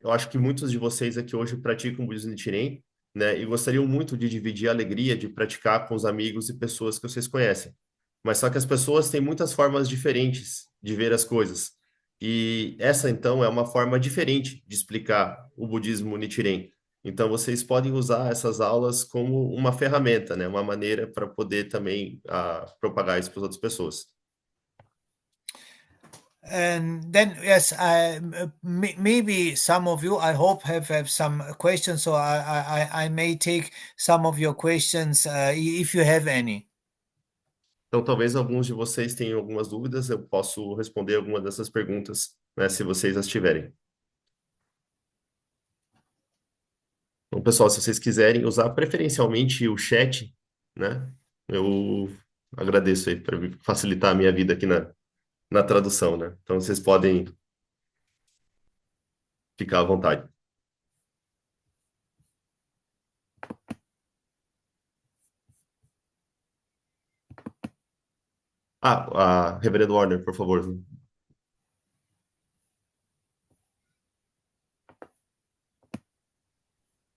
eu acho que muitos de vocês aqui hoje praticam budismo Nichiren, né? E gostariam muito de dividir a alegria de praticar com os amigos e pessoas que vocês conhecem. mas só que as pessoas têm muitas formas diferentes de ver as coisas. E essa, então, é uma forma diferente de explicar o budismo Nichiren. Então, vocês podem usar essas aulas como uma ferramenta, né? Uma maneira para poder também propagar isso para as outras pessoas. And then, yes, maybe some of you, I hope, have some questions. So I may take some of your questions if you have any. Então, talvez alguns de vocês tenham algumas dúvidas, eu posso responder algumas dessas perguntas, né, se vocês as tiverem. Então, pessoal, se vocês quiserem usar preferencialmente o chat, né, eu agradeço aí para facilitar a minha vida aqui na tradução, né? Então, vocês podem ficar à vontade. Reverendo Warner, por favor.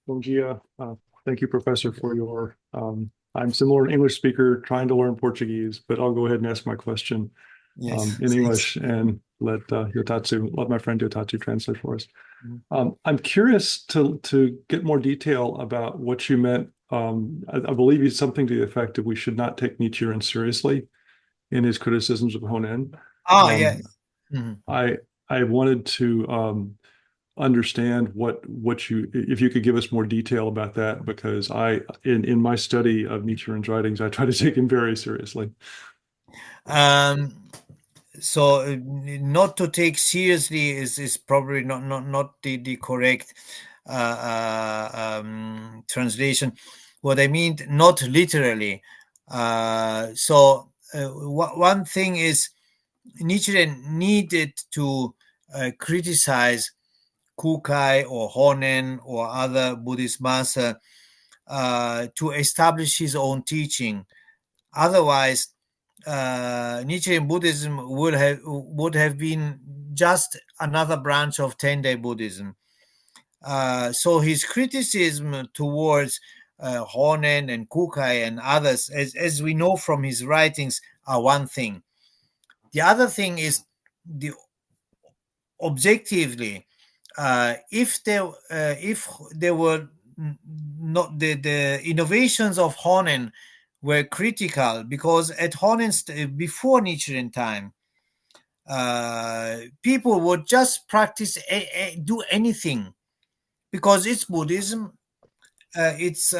Bom dia. Thank you, Professor, for your. I'm similar an English speaker trying to learn Portuguese, but I'll go ahead and ask my question Yes, in English and let my friend Yotatsu translate for us. I'm curious to get more detail about what you meant. I believe it's something to the effect that we should not take Nichiren seriously in his criticisms of Honen. yeah. I wanted to understand if you could give us more detail about that, because in my study of Nichiren's writings, I try to take him very seriously. So not to take seriously is probably not the correct translation. What I mean, not literally. One thing is, Nichiren needed to criticize Kukai or Honen or other Buddhist master to establish his own teaching. Otherwise, Nichiren Buddhism would have been just another branch of Tendai Buddhism. So his criticism towards Honen and Kukai and others, as we know from his writings, are one thing. The other thing is objectively, if there were not the innovations of Honen were critical, because at Honen's before Nichiren time, people would just practice do anything because it's Buddhism. It's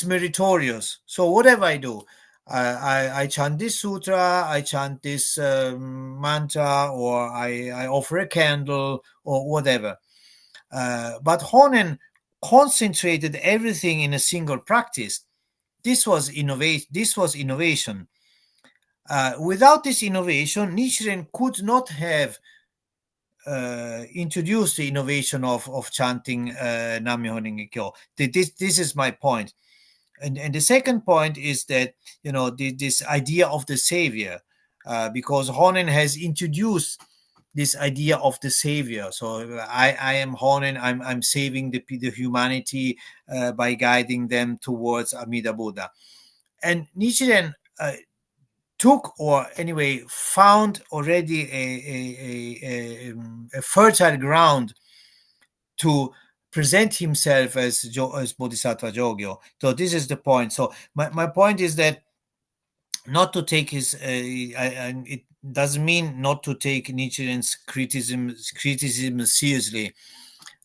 meritorious. So whatever I do, I chant this sutra, I chant this mantra, or I offer a candle or whatever. But Honen concentrated everything in a single practice. This was innovation. Without this innovation, Nichiren could not have introduced the innovation of chanting Nam-myoho Renge Kyo. This is my point. And the second point is that, this idea of the savior, because Honen has introduced this idea of the savior. So I am Honen. I'm saving the humanity by guiding them towards Amida Buddha. And Nichiren took, or anyway found already a fertile ground to present himself as Bodhisattva Jogyo. So this is the point. So my point is that not to take his it doesn't mean not to take Nichiren's criticism seriously.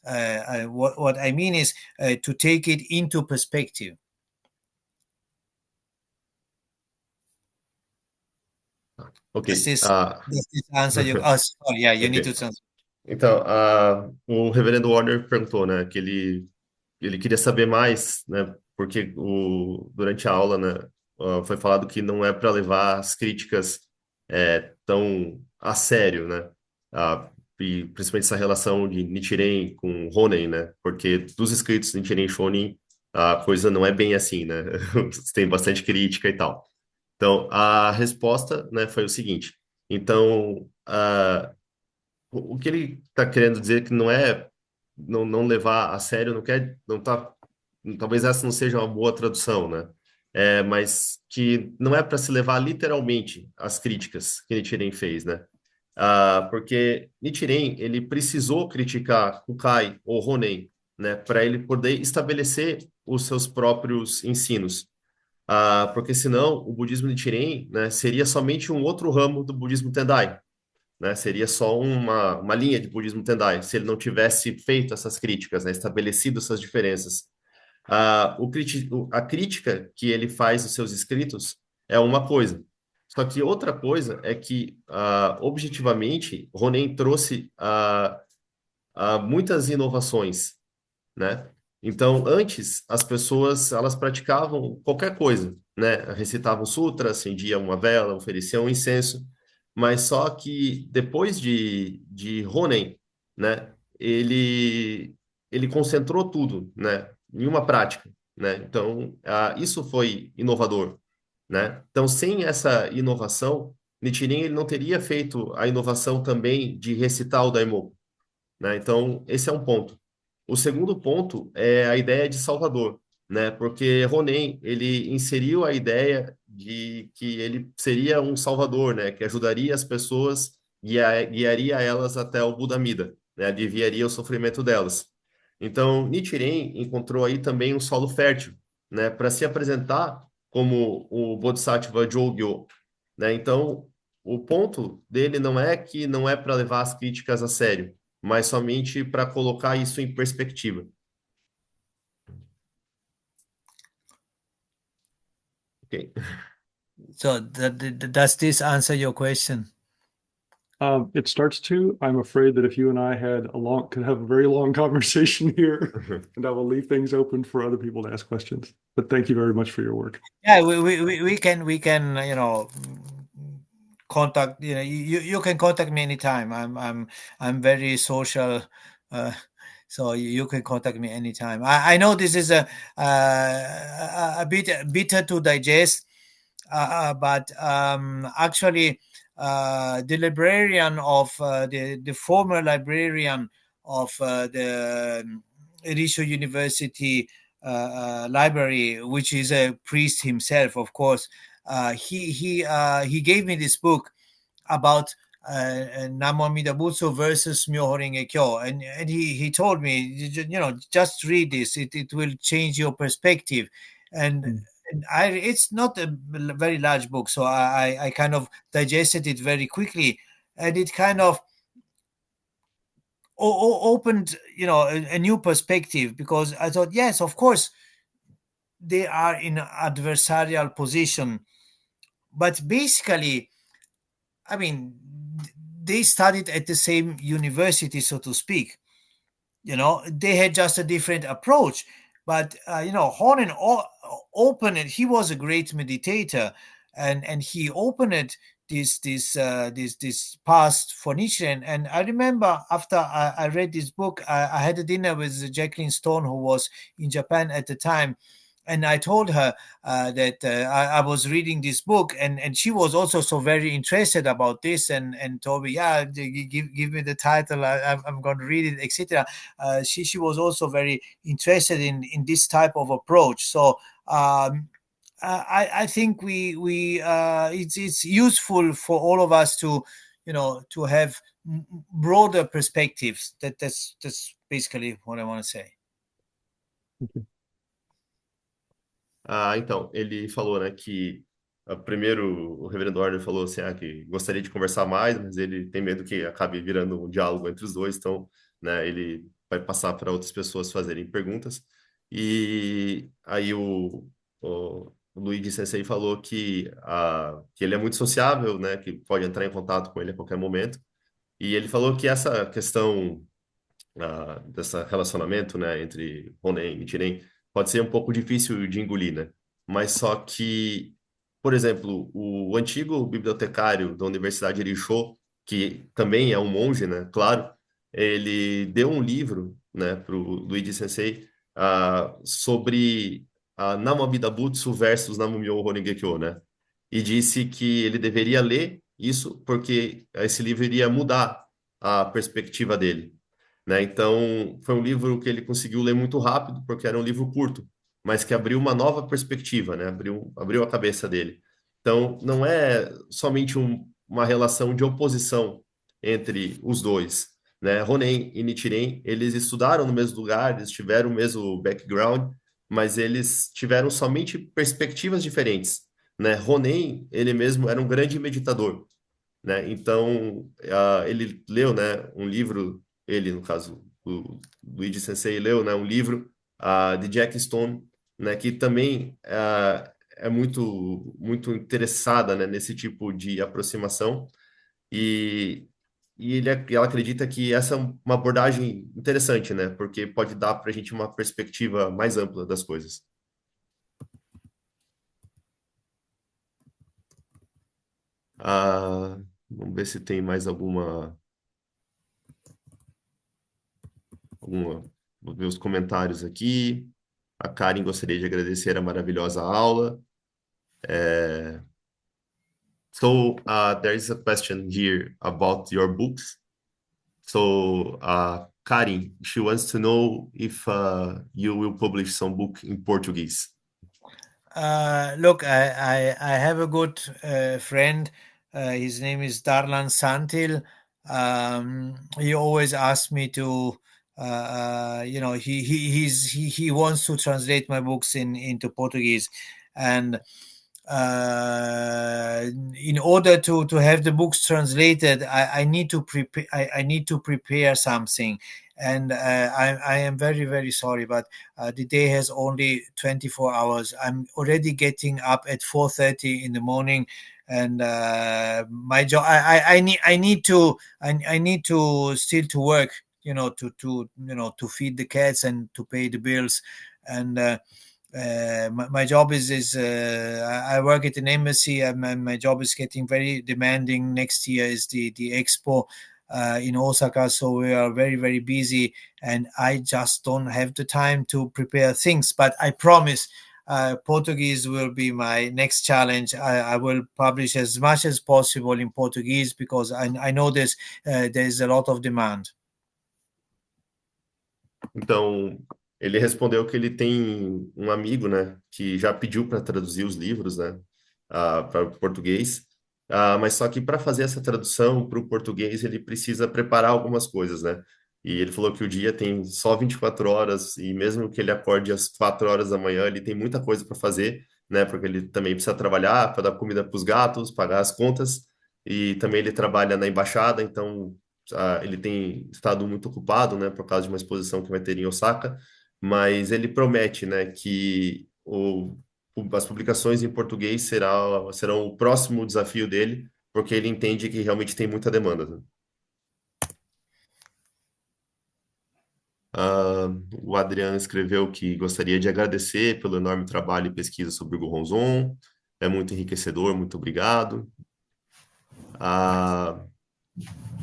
What I mean is to take it into perspective. Ok. Does this answer your... Oh, sorry, yeah, you need to answer. Então, o Reverendo Warner perguntou, né, que ele queria saber mais, né, porque durante a aula, né, foi falado que não é para levar as críticas tão a sério, né, e principalmente essa relação de Nichiren com Honen, né, porque dos escritos de Nichiren e Shonin, a coisa não é bem assim, né, tem bastante crítica e tal. Então, a resposta, né, foi o seguinte. Então, o que ele está querendo dizer que não levar a sério, não quer, não tá, talvez essa não seja uma boa tradução, né? mas que não é para se levar literalmente as críticas que Nichiren fez, né? Porque Nichiren, ele precisou criticar Kukai ou Honen, né, para ele poder estabelecer os seus próprios ensinos. Porque senão o budismo Nichiren, né, seria somente um outro ramo do budismo Tendai, né? Seria só uma linha de budismo Tendai, se ele não tivesse feito essas críticas, né, estabelecido essas diferenças. A crítica que ele faz nos seus escritos é uma coisa. Só que outra coisa é que, objetivamente, Ronen trouxe muitas inovações, né? Então, antes, as pessoas, elas praticavam qualquer coisa, né? Recitavam sutra, acendiam uma vela, ofereciam um incenso, mas só que depois de Ronen, né? Ele concentrou tudo, né? Em uma prática, né? Então, isso foi inovador, né? Então, sem essa inovação, Nichiren ele não teria feito a inovação também de recitar o Daimoku, né? Então, esse é um ponto. O segundo ponto é a ideia de Salvador, né? Porque Ronen, ele inseriu a ideia de que ele seria um salvador, né? Que ajudaria as pessoas, guiaria elas até o Buda Amida, né? Aliviaria o sofrimento delas. Então, Nichiren encontrou aí também um solo fértil, né? Para se apresentar como o Bodhisattva Jogyo, né? Então, o ponto dele não é que não é para levar as críticas a sério, mas somente para colocar isso em perspectiva. Ok. So does this answer your question? It starts to. I'm afraid that if you and I could have a very long conversation here, and I will leave things open for other people to ask questions. But thank you very much for your work. Yeah, we can contact, you can contact me anytime. I'm very social, so you can contact me anytime. I know this is a bit bitter to digest, but actually, the librarian of the former librarian of the Risho University library, which is a priest himself, of course, he gave me this book about Namo Amida Butsu versus Myoho Renge Kyo, and he told me, just read this. It will change your perspective, and it's not a very large book, so I kind of digested it very quickly, and it kind of opened a new perspective, because I thought, yes, of course they are in adversarial position, but basically, I mean, they studied at the same university, so to speak. They had just a different approach, but Honen opened it. He was a great meditator, and he opened this past for Nichiren. And I remember after I read this book, I had a dinner with Jacqueline Stone, who was in Japan at the time, and I told her that I was reading this book, and she was also so very interested about this, and told me, yeah, give me the title, I'm going to read it, etc. She was also very interested in this type of approach. So I think it's useful for all of us to to have broader perspectives. That's basically what I want to say. Então, ele falou, né, que primeiro o reverendo Warner falou assim, que gostaria de conversar mais, mas ele tem medo que acabe virando um diálogo entre os dois, então, né, ele vai passar para outras pessoas fazerem perguntas. E aí o Luigi Sensei falou que ele é muito sociável, né, que pode entrar em contato com ele a qualquer momento. E ele falou que essa questão desse relacionamento, né, entre Ronen e Nichiren pode ser um pouco difícil de engolir, né? Mas só que, por exemplo, o antigo bibliotecário da Universidade de Erisho, que também é um monge, né? Claro, ele deu um livro, né, para o Luigi Sensei sobre a Namo Amida Butsu versus Namo Myoho Renge Kyo, né? E disse que ele deveria ler isso porque esse livro iria mudar a perspectiva dele, né? Então, foi um livro que ele conseguiu ler muito rápido, porque era um livro curto, mas que abriu uma nova perspectiva, né? Abriu a cabeça dele. Então, não é somente uma relação de oposição entre os dois, né? Ronen e Nichiren, eles estudaram no mesmo lugar, eles tiveram o mesmo background, mas eles tiveram somente perspectivas diferentes, né? Ronen, ele mesmo era um grande meditador, né? Então, ele leu, né, um livro, ele, no caso, o Luigi Sensei leu, né, um livro de Jack Stone, né, que também é muito interessada, né, nesse tipo de aproximação e ela acredita que essa é uma abordagem interessante, né, porque pode dar para a gente uma perspectiva mais ampla das coisas. Vamos ver se tem mais vou ver os comentários aqui. A Karen gostaria de agradecer a maravilhosa aula. So, there is a question here about your books. So, Karen, she wants to know if you will publish some book in Portuguese. Look, I have a good friend. His name is Darlan Santil. He always asks me to, he wants to translate my books into Portuguese, and in order to have the books translated, I need to prepare. I need to prepare something, and I am very, very sorry, but the day has only 24 hours. I'm already getting up at 4:30 in the morning, and my job. I need to still to work. To feed the cats and to pay the bills, and my job is I work at an embassy, and my job is getting very demanding. Next year is the expo in Osaka, so we are very, very busy, and I just don't have the time to prepare things. But I promise Portuguese will be my next challenge. I will publish as much as possible in Portuguese because I know there's a lot of demand. Então, ele respondeu que ele tem um amigo, né, que já pediu para traduzir os livros, né, para o português, mas só que para fazer essa tradução para o português ele precisa preparar algumas coisas, né? E ele falou que o dia tem só 24 horas e mesmo que ele acorde às 4 horas da manhã, ele tem muita coisa para fazer, né? Porque ele também precisa trabalhar para dar comida para os gatos, pagar as contas e também ele trabalha na embaixada, então ele tem estado muito ocupado, né, por causa de uma exposição que vai ter em Osaka, mas ele promete, né, que as publicações em português serão o próximo desafio dele, porque ele entende que realmente tem muita demanda, né? O Adriano escreveu que gostaria de agradecer pelo enorme trabalho e pesquisa sobre o Goronzon. É muito enriquecedor, muito obrigado.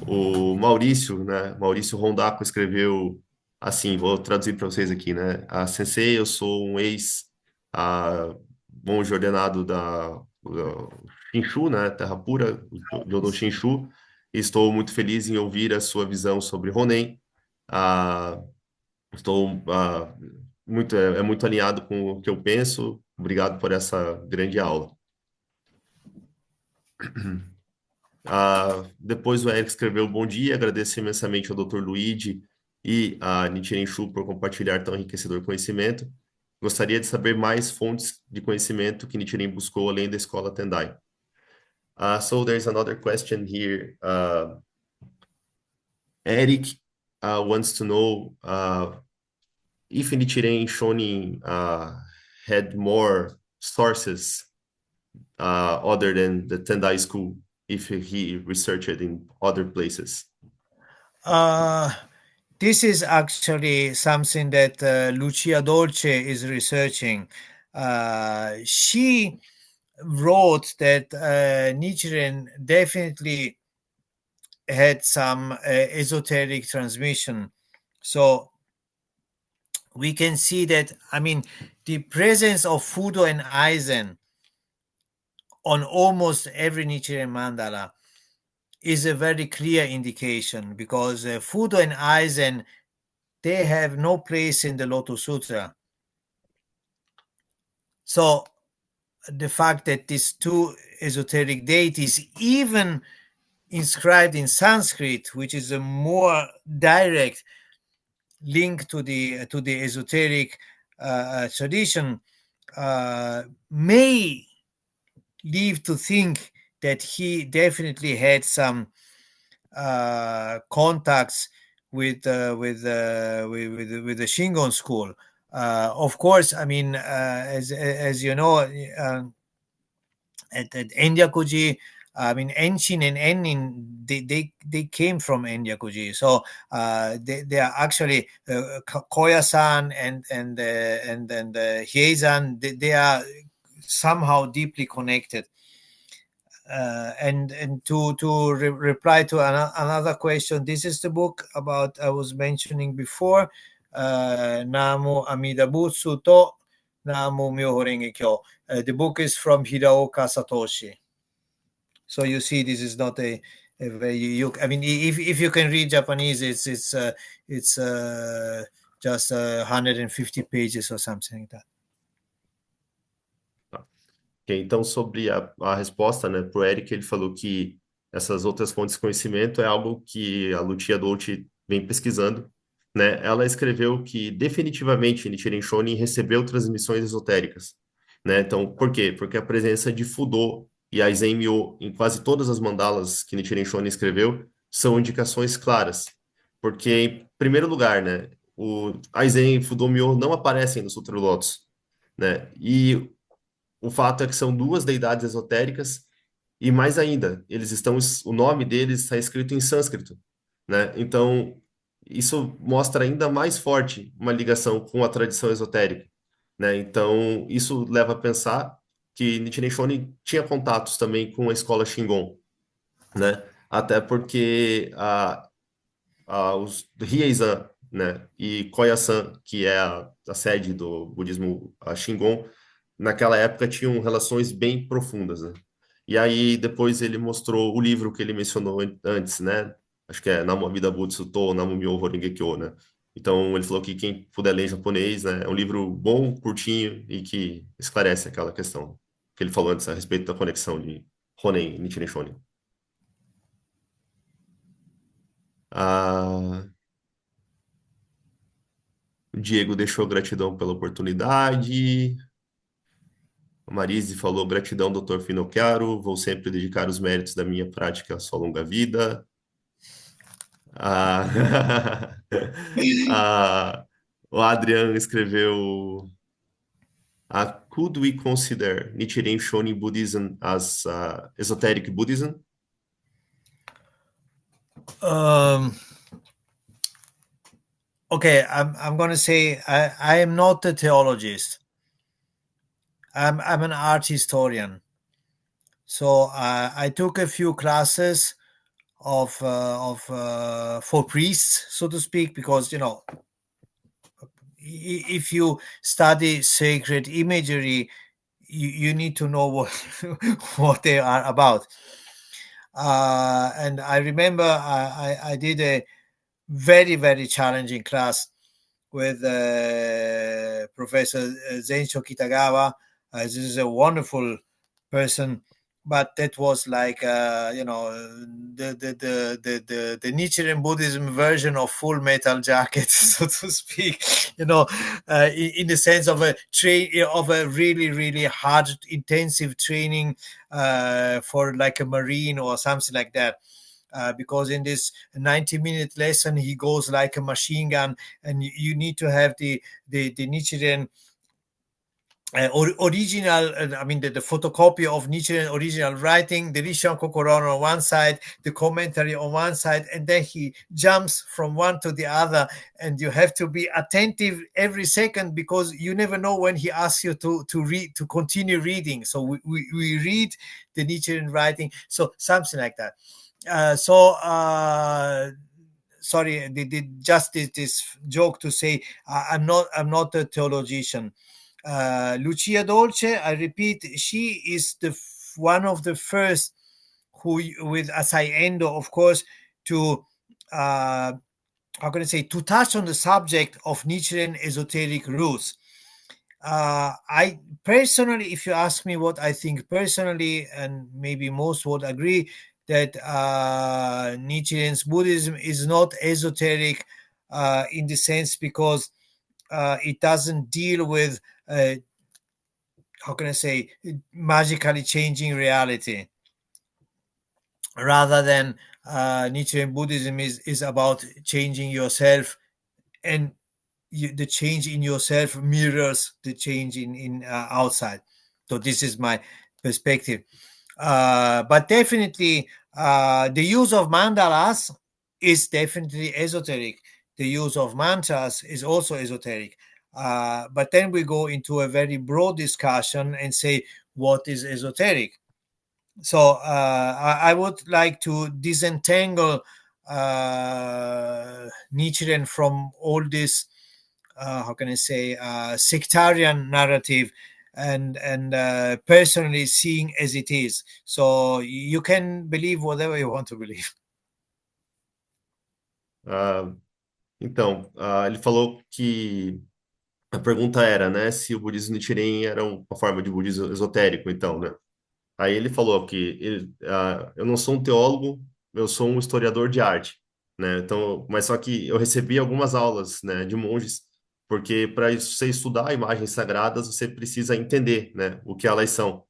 O Maurício, né? Maurício Rondaco escreveu assim, vou traduzir para vocês aqui, né? Sensei, eu sou um monge ordenado da Shinshu, né? Terra Pura, do Shinshu. Estou muito feliz em ouvir a sua visão sobre Ronen. Estou muito alinhado com o que eu penso. Obrigado por essa grande aula. Depois o Eric escreveu bom dia, agradeço imensamente ao Dr. Luigi e a Nichiren Shu por compartilhar tão enriquecedor conhecimento. Gostaria de saber mais fontes de conhecimento que Nichiren buscou além da escola Tendai. So there's another question here. Eric wants to know if Nichiren Shonin had more sources other than the Tendai school, if he researched in other places. This is actually something that Lucia Dolce is researching. She wrote that Nichiren definitely had some esoteric transmission. So we can see that, I mean, the presence of Fudo and Aizen on almost every Nichiren mandala is a very clear indication, because Fudo and Aizen, they have no place in the Lotus Sutra. So the fact that these two esoteric deities, even inscribed in Sanskrit, which is a more direct link to the esoteric tradition, may leave to think that he definitely had some contacts with the Shingon school. Of course, I mean, as you know, at Enryakuji, I mean, Enshin and Ennin, they came from Enryakuji. So they are actually Koya-san and Hiei-san, they are somehow deeply connected. And to reply to another question, this is the book about I was mentioning before, Namo Amida Butsu to Namo Myoho Renge Kyo. The book is from Hiraoka Satoshi. So you see, this is not a very. I mean, if you can read Japanese, it's just 150 pages or something like that. Ok, então, sobre a resposta, né, para o Eric, ele falou que essas outras fontes de conhecimento é algo que a Lucia Dolce vem pesquisando, né? Ela escreveu que definitivamente Nichiren Shonin recebeu transmissões esotéricas, né? Então, por quê? Porque a presença de Fudô e Aizen-myo em quase todas as mandalas que Nichiren Shonin escreveu são indicações claras. Porque, em primeiro lugar, né, o Aizen e Fudô-myo não aparecem no Sutra do Lótus, né? E o fato é que são duas deidades esotéricas e mais ainda, o nome deles está escrito em sânscrito, né? Então, isso mostra ainda mais forte uma ligação com a tradição esotérica, né? Então, isso leva a pensar que Nichiren Shonin tinha contatos também com a escola Shingon, né? Até porque os Rieizan, né, e Koyasan, que é a sede do budismo Shingon, naquela época tinham relações bem profundas, né? E aí depois ele mostrou o livro que ele mencionou antes, né? Acho que é Namo Amida Butsu to Namo Myoho Renge Kyo, né? Então ele falou que quem puder ler em japonês, né, é um livro bom, curtinho e que esclarece aquela questão que ele falou antes a respeito da conexão de Honen e Nichiren Shonin. O Diego deixou gratidão pela oportunidade. A Marise falou: gratidão, doutor Finocchiaro. Vou sempre dedicar os méritos da minha prática à sua longa vida. O Adrian escreveu: could we consider Nichiren Shonin Buddhism as esoteric Buddhism? Okay, I'm going to say I am not a theologist. I'm an art historian. So I took a few classes for priests, so to speak, because if you study sacred imagery, you need to know what they are about. And I remember I did a very, very challenging class with Professor Zensho Kitagawa. This is a wonderful person, but that was like the Nichiren Buddhism version of Full Metal Jacket, so to speak. In the sense of a really, really hard, intensive training for like a Marine or something like that. Because in this 90-minute lesson, he goes like a machine gun, and you need to have the Nichiren original, the photocopy of Nichiren original writing, the Risshan Kokorono on one side, the commentary on one side, and then he jumps from one to the other, and you have to be attentive every second because you never know when he asks you to read, to continue reading. So we read the Nichiren writing, so something like that. Sorry, just this joke to say I'm not a theologian. Lucia Dolce, I repeat, she is one of the first who, with Asai Endo, of course, to to touch on the subject of Nichiren esoteric roots. I personally, if you ask me what I think personally, and maybe most would agree, that Nichiren's Buddhism is not esoteric in the sense because it doesn't deal with, how can I say, magically changing reality. Rather than Nichiren Buddhism is about changing yourself, and the change in yourself mirrors the change in outside. So this is my perspective. But definitely, the use of mandalas is definitely esoteric. The use of mantras is also esoteric. But then we go into a very broad discussion and say what is esoteric. So I would like to disentangle Nichiren from all this, how can I say, sectarian narrative, and personally seeing as it is. So you can believe whatever you want to believe. Ah, então, ele falou que a pergunta era, né, se o budismo Nichiren era uma forma de budismo esotérico, então, né? Aí ele falou que eu não sou um teólogo, eu sou um historiador de arte, né? Então, mas só que eu recebi algumas aulas, né, de monges, porque para você estudar imagens sagradas, você precisa entender, né, o que elas são.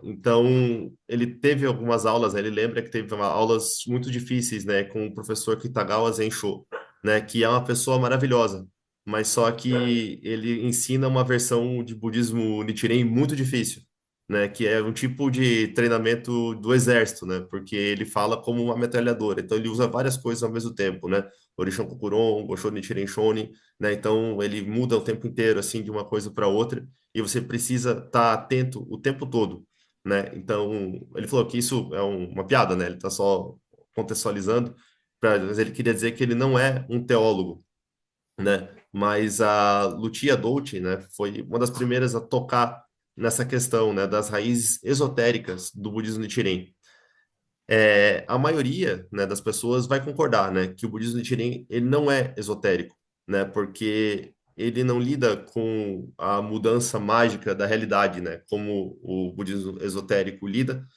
Então, ele teve algumas aulas, né, ele lembra que teve aulas muito difíceis, né, com o professor Kitagawa Zensho, né, que é uma pessoa maravilhosa, mas só que ele ensina uma versão de budismo Nichiren muito difícil, né, que é um tipo de treinamento do exército, né, porque ele fala como uma metralhadora, então ele usa várias coisas ao mesmo tempo, né, Orishan Kokuron, Gosho Nichiren Shonin, né, então ele muda o tempo inteiro, assim, de uma coisa para outra, e você precisa estar atento o tempo todo, né? Então, ele falou que isso é uma piada, né? Ele está só contextualizando, mas ele queria dizer que ele não é um teólogo, né? Mas a Lucia Dolci, né, foi uma das primeiras a tocar nessa questão, né, das raízes esotéricas do budismo Nichiren. A maioria, né, das pessoas vai concordar, né, que o budismo Nichiren ele não é esotérico, né, porque ele não lida com a mudança mágica da realidade, né, como o budismo esotérico lida,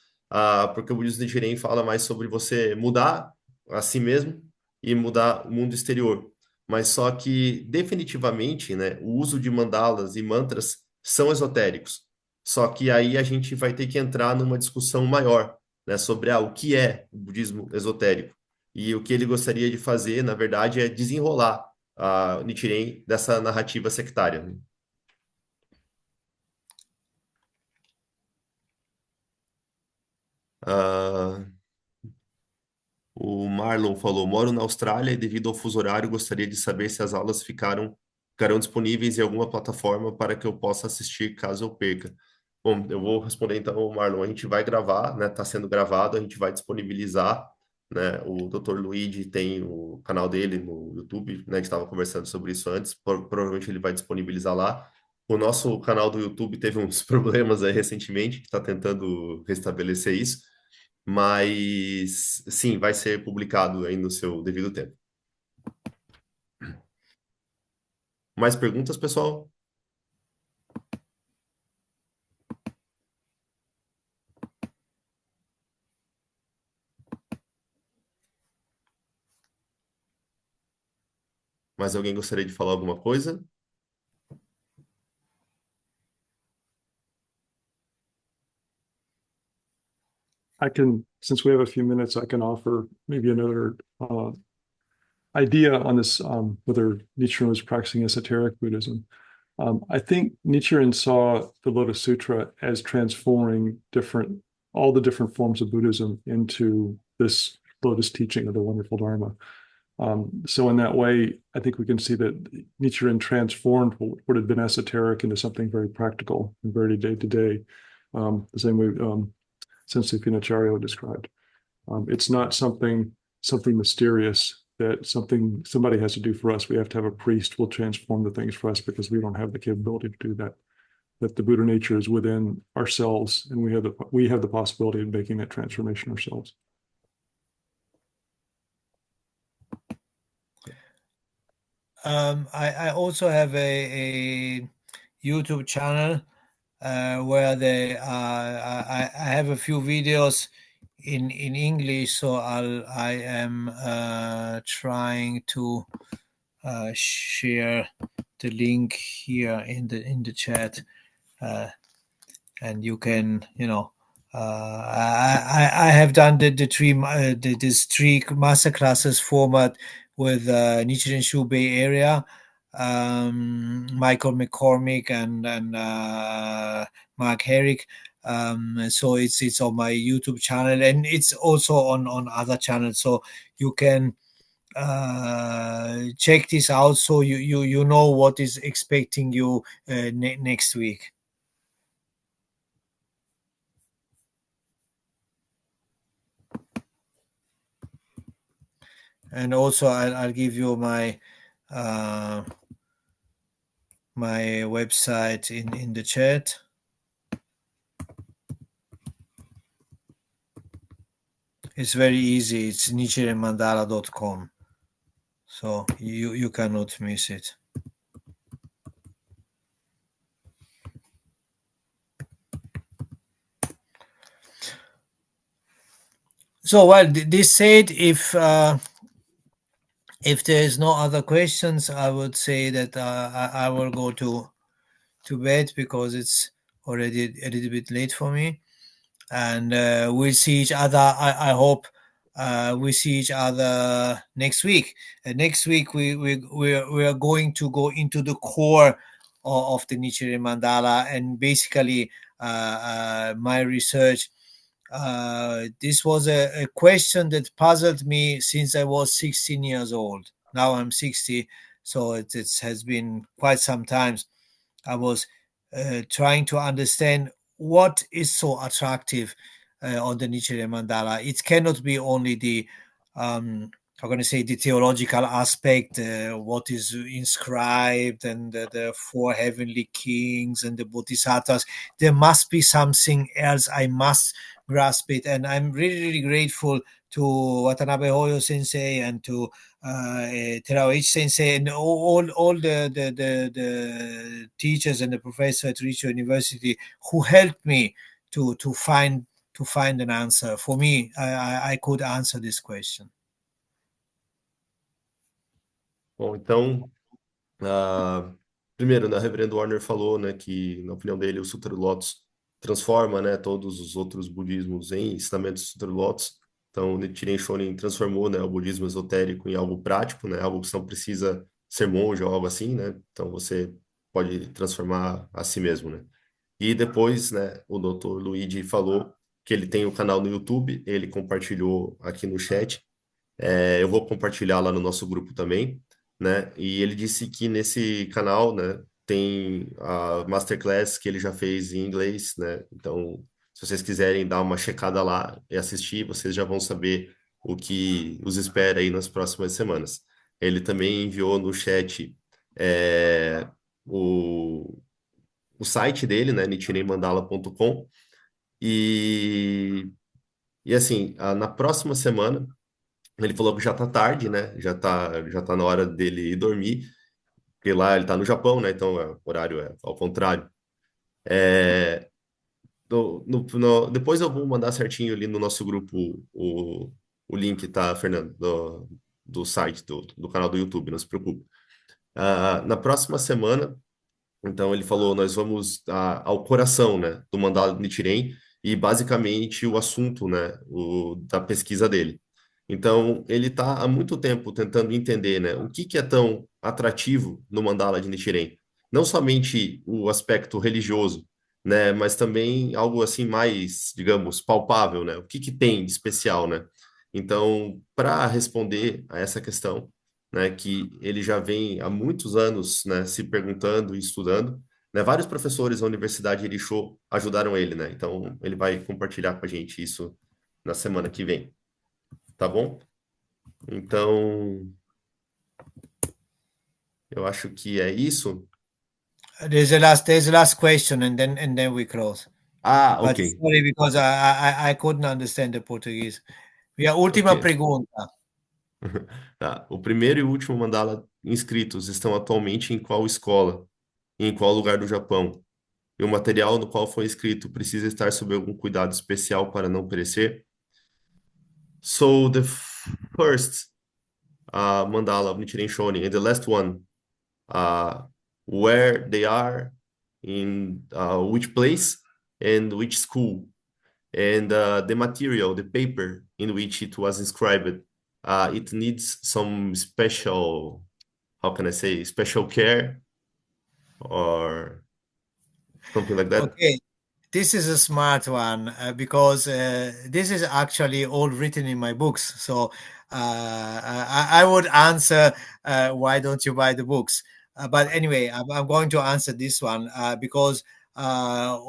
porque o budismo Nichiren fala mais sobre você mudar a si mesmo e mudar o mundo exterior. Mas só que definitivamente, né, o uso de mandalas e mantras são esotéricos. Só que aí a gente vai ter que entrar numa discussão maior, né, sobre o que é o budismo esotérico. E o que ele gostaria de fazer, na verdade, é desenrolar a Nichiren dessa narrativa sectária, né? Ah, o Marlon falou: moro na Austrália e, devido ao fuso horário, gostaria de saber se as aulas ficarão disponíveis em alguma plataforma para que eu possa assistir caso eu perca. Bom, eu vou responder então, Marlon. A gente vai gravar, né? Está sendo gravado, a gente vai disponibilizar, né? O Dr. Luigi tem o canal dele no YouTube, né? A gente estava conversando sobre isso antes. Provavelmente ele vai disponibilizar lá. O nosso canal do YouTube teve uns problemas aí recentemente, que está tentando restabelecer isso. Mas sim, vai ser publicado aí no seu devido tempo. Mais perguntas, pessoal? Mais alguém gostaria de falar alguma coisa? Since we have a few minutes, I can offer maybe another idea on this, whether Nichiren was practicing esoteric Buddhism. I think Nichiren saw the Lotus Sutra as transforming all the different forms of Buddhism into this Lotus teaching of the wonderful Dharma. So in that way, I think we can see that Nichiren transformed what had been esoteric into something very practical and very day to day, the same way Sensei Finacharyo described. It's not something mysterious that somebody has to do for us. We have to have a priest will transform the things for us because we don't have the capability to do that. That the Buddha nature is within ourselves, and we have the possibility of making that transformation ourselves. I also have a YouTube channel where I have a few videos in English, so I am trying to share the link here in the chat, and you can, I have done this three master classes format with Nichiren Shu Bay Area, Michael McCormick and Mark Herrick. So it's on my YouTube channel, and it's also on other channels. So you can check this out, so you know what is expecting you next week. And also I'll give you my my website in the chat. It's very easy. It's nichiremandala.com. So you cannot miss it. So, well, this said, if there is no other questions, I would say that I will go to bed, because it's already a little bit late for me. And we'll see each other. I hope we see each other next week. Next week we are going to go into the core of the Nichiren Mandala, and basically my research. This was a question that puzzled me since I was 16 years old. Now I'm 60, so it has been quite some time. I was trying to understand what is so attractive on the Nichiren Mandala. It cannot be only the I'm going to say the theological aspect, what is inscribed, and the four heavenly kings and the bodhisattvas. There must be something else. I must grasp it, and I'm really, really grateful to Watanabe Hoyo Sensei and to Terao H Sensei and all the teachers and the professors at Richo University who helped me to find an answer. For me, I could answer this question. Bom, então, primeiro, né, o Reverendo Warner falou, né, que, na opinião dele, o Sutra do Lótus transforma, né, todos os outros budismos em ensinamentos do Sutra do Lótus. Então, o Nichiren Shonin transformou, né, o budismo esotérico em algo prático, né, algo que você não precisa ser monge ou algo assim, né? Então, você pode transformar a si mesmo, né? E depois, né, o Dr. Luigi falou que ele tem um canal no YouTube, ele compartilhou aqui no chat. Eu vou compartilhar lá no nosso grupo também, né? E ele disse que nesse canal, né, tem a masterclass que ele já fez em inglês, né? Então, se vocês quiserem dar uma checada lá e assistir, vocês já vão saber o que os espera aí nas próximas semanas. Ele também enviou no chat o site dele, né, nichirenmandala.com, e assim, na próxima semana ele falou que já tá tarde, né? Já tá na hora dele ir dormir, porque lá ele tá no Japão, né? Então o horário é ao contrário. Depois eu vou mandar certinho ali no nosso grupo o link, tá, Fernando? Do site, do canal do YouTube, não se preocupe. Na próxima semana, então ele falou, nós vamos ao coração, né, do Mandala Nichiren, e basicamente o assunto, né, da pesquisa dele. Então, ele está há muito tempo tentando entender, né, o que é tão atrativo no Mandala de Nichiren. Não somente o aspecto religioso, né, mas também algo assim mais, digamos, palpável, né? O que tem de especial, né? Então, para responder a essa questão, né, que ele já vem há muitos anos, né, se perguntando e estudando, né, vários professores da Universidade Irisho ajudaram ele, né? Então, ele vai compartilhar com a gente isso na semana que vem. Tá bom? Então, eu acho que é isso. There's a last question, and then we close. But Ok. sorry, because I couldn't understand the Portuguese. E a última Ok. pergunta. Tá. O primeiro e último mandala inscritos estão atualmente em qual escola? e em qual lugar do Japão? E o material no qual foi escrito precisa estar sob algum cuidado especial para não perecer? So the first mandala of Nichiren Shonin and the last one, uh, where they are, in which place and which school, and the material, the paper in which it was inscribed, it needs some special, how can I say, special care or something like that. Okay, this is a smart one because this is actually all written in my books. So I would answer, why don't you buy the books? But anyway, I'm going to answer this one because uh,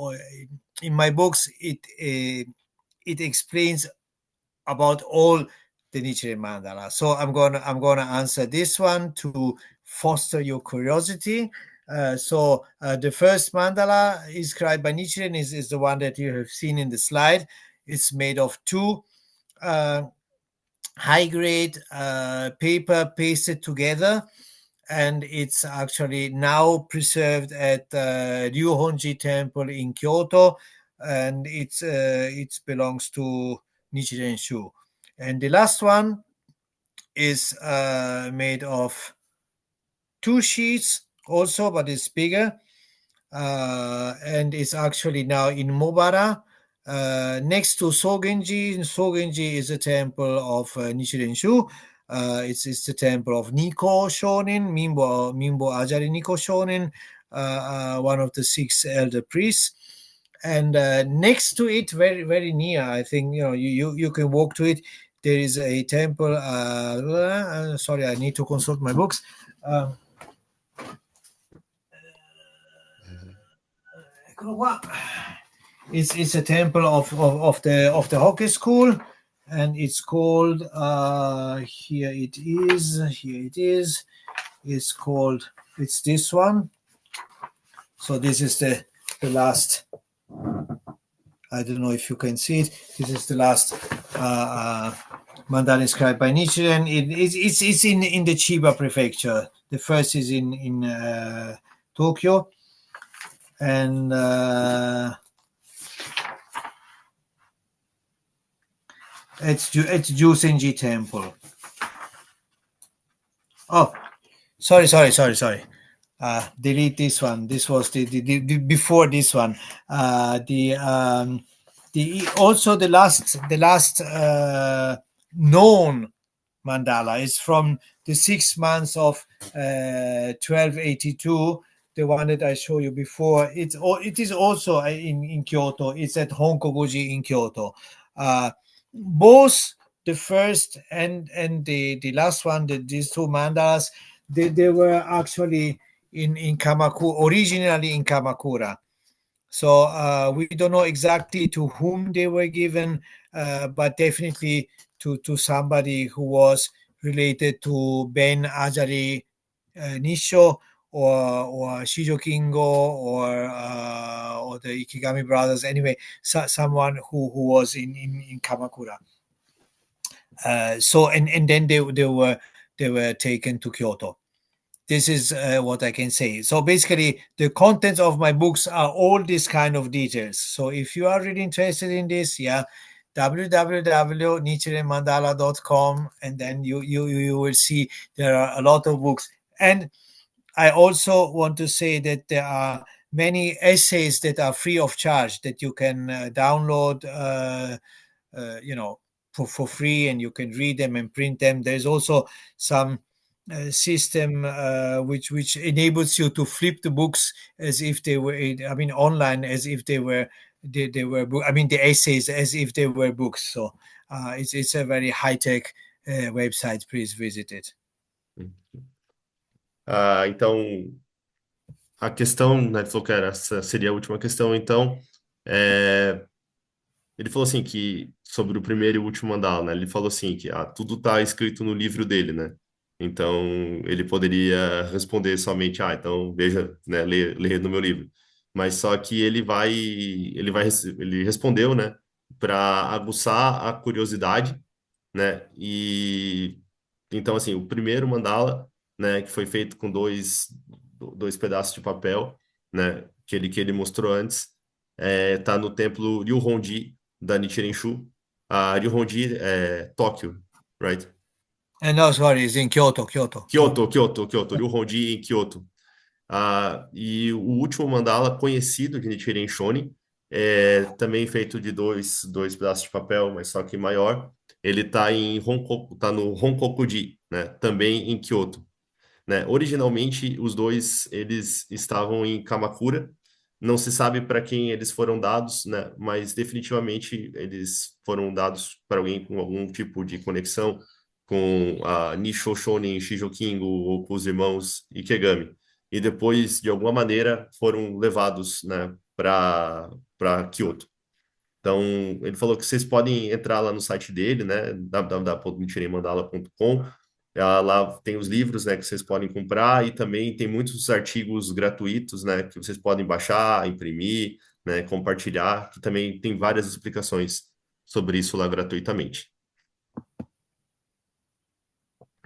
in my books it explains about all the Nichiren mandala. So I'm gonna answer this one to foster your curiosity. The first mandala inscribed by Nichiren is the one that you have seen in the slide. It's made of two uh, high grade paper pasted together, and it's actually now preserved at Ryuhonji Temple in Kyoto, and it belongs to Nichiren Shu. And the last one is made of two sheets also, but it's bigger, and it's actually now in Mobara. Next to Sogenji. Sogenji is a temple of Nichiren Shu. It's the temple of Nikko Shonin, Mimbo Ajari Nikko Shonin, one of the 6 elder priests. And next to it, very very near, I think you can walk to it. There is a temple. Sorry, I need to consult my books. It's a temple of the hockey school, and it's called here it is. It's called, it's this one. So this is the last. I don't know if you can see it. This is the last mandala inscribed by Nichiren. It's in the Chiba prefecture. The first is in Tokyo, and it's Jusenji Temple. Oh, sorry. Delete this one. This was the before this one. Also the last known mandala is from the 6 months of 1282. The one that I showed you before. It is also in Kyoto. It's at Honkoguji in Kyoto. Both the first and the last one, these two mandalas, they were actually in Kamakura, originally in Kamakura. So we don't know exactly to whom they were given, but definitely to somebody who was related to Ben Ajari Nisho or Shijo Kingo or the Ikigami brothers. Anyway, someone who was in Kamakura. And then they were taken to Kyoto. This is what I can say. So basically, the contents of my books are all these kind of details. So if you are really interested in this, www.nichirenmandala.com, and then you will see there are a lot of books. And I also want to say that there are many essays that are free of charge that you can download, for free, and you can read them and print them. There's also some system which enables you to flip the books as if they were, online, as if they were the essays as if they were books. So it's a very high-tech website. Please visit it. Então, a questão, né, ele falou que essa seria a última questão, então, ele falou assim que, sobre o primeiro e o último mandala, né, ele falou assim que tudo está escrito no livro dele, né, então ele poderia responder somente, então veja, né, lê no meu livro, mas só que ele respondeu, né, para aguçar a curiosidade, né, e então, assim, o primeiro mandala, né, que foi feito com dois pedaços de papel, né, que ele mostrou antes, tá no templo Ryuhonji da Nichiren Shu. A Ryuhonji é Tóquio, right? No, sorry, it's in Kyoto, Kyoto. Kyoto, Ryuhonji em Kyoto. E o último mandala conhecido de Nichiren Shonin, também feito de dois pedaços de papel, mas só que maior. Ele está tá no Honkoku-ji, né? Também em Kyoto, né? Originalmente, os dois eles estavam em Kamakura. Não se sabe para quem eles foram dados, né? Mas definitivamente eles foram dados para alguém com algum tipo de conexão com a Nissho Shonin Shijokingo ou com os irmãos Ikegami. E depois, de alguma maneira, foram levados, né, para Kyoto. Então, ele falou que vocês podem entrar lá no site dele, né, www.nichirenmandala.com. Lá tem os livros, né, que vocês podem comprar e também tem muitos artigos gratuitos, né, que vocês podem baixar, imprimir, né, compartilhar, que também tem várias explicações sobre isso lá gratuitamente.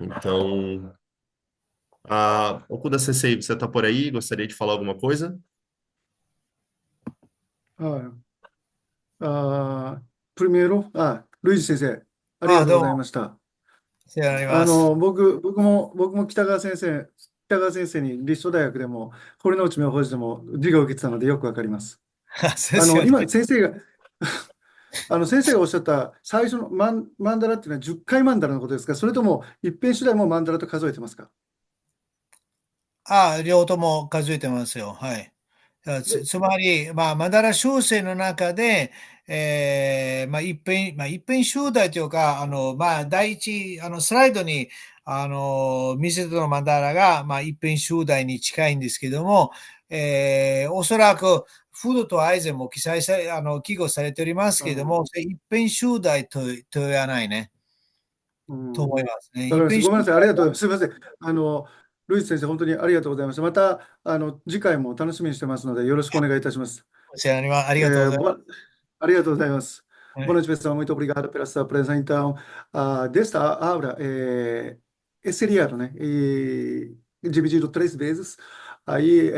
Então, Okuda Sensei, você está por aí? Gostaria de falar alguma coisa? はい。Primero、ルイジ先生、ありが Ah, とうご domo, ざいました。arimasu. 北川先生に立正大学でも、堀之内妙法寺でも授業を受けてたのでよくわかります。今、先生がおっしゃった最初のマンダラっていうのは10回マンダラのことですか、それとも一辺次第もマンダラと数えてますか？両とも数えてますよ。はい。つまり、マダラ修正の中で、一辺集大というか、第一、スライドに、見せたのマダラが、一辺集大に近いんですけども、おそらく、フードとアイゼンも記号されておりますけれども、一辺集大と言わないね。と思いますね。ごめんなさい、ありがとうございます。すみません。ルイス先生、本当にありがとうございました。また、次回も楽しみにしてますので、よろしくお願いいたします。ありがとうございます。ありがとうございます。はい Boa noite, pessoal. Muito obrigado pela sua presença. Então, desta aula, é seriado, né? E dividido 3 vezes. Aí,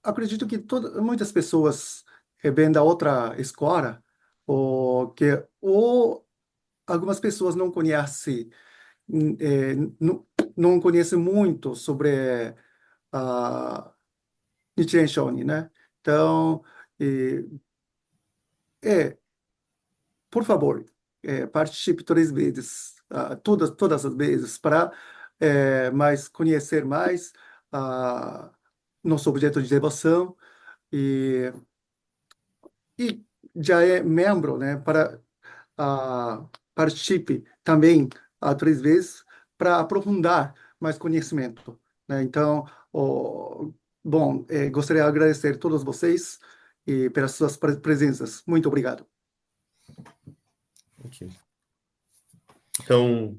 acredito que muitas pessoas vêm da outra escola, ou algumas pessoas não conhecem, não conhecem muito sobre a Nichiren Shonin, né? Então, é, por favor, participe 3 vezes, todas as vezes, para mais conhecer mais nosso objeto de devoção e, e já é membro, né? Participe também 3 vezes para aprofundar mais conhecimento, né? Então, bom, gostaria de agradecer a todos vocês e pelas suas presenças. Muito obrigado. Ok. Então,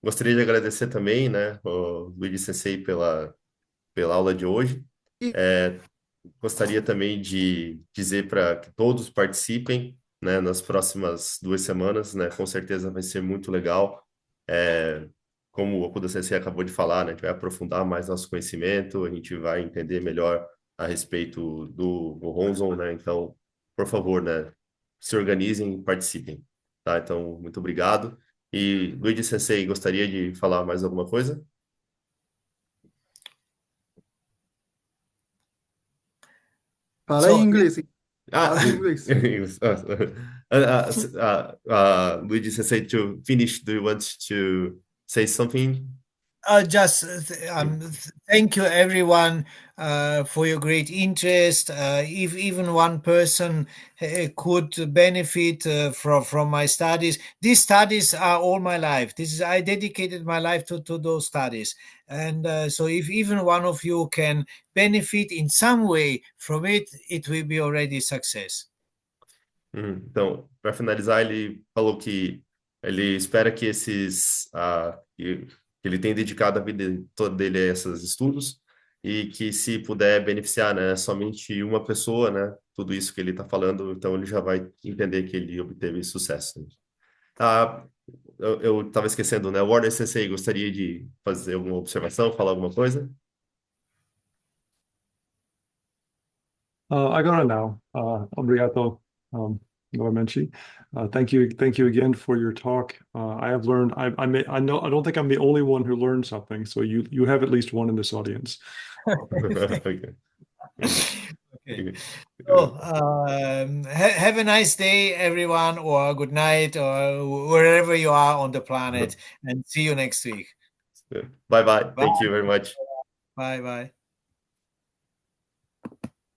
gostaria de agradecer também, né, o Luigi Sensei pela aula de hoje. Gostaria também de dizer para que todos participem, né, nas próximas 2 semanas, né, com certeza vai ser muito legal. Como o Okuda Sensei acabou de falar, né, a gente vai aprofundar mais nosso conhecimento, a gente vai entender melhor a respeito do Ronzon, né, então, por favor, né, se organizem e participem, tá? Então, muito obrigado. E Luigi Sensei, gostaria de falar mais alguma coisa? Fala em inglês. Ah, Fala em inglês. Luigi Sensei, to finish, do you want to say something? Thank you everyone for your great interest. If even one person could benefit from my studies, these studies are all my life. I dedicated my life to those studies, and so if even one of you can benefit in some way from it, it will be already success. Então, para finalizar, ele falou que ele espera que que ele tem dedicado a vida toda dele a esses estudos e que se puder beneficiar, né, somente uma pessoa, né, tudo isso que ele está falando, então ele já vai entender que ele obteve sucesso, né? Eu estava esquecendo, né? O Warner Sensei gostaria de fazer alguma observação, falar alguma coisa? I got it now. Obrigado, novamente. Thank you again for your talk. I have learned. I don't think I'm the only one who learned something. So you have at least one in this audience. Okay. Okay. So, have a nice day, everyone, or good night, or wherever you are on the planet, and see you next week. Bye bye. Bye. Thank you very much. Bye. Bye.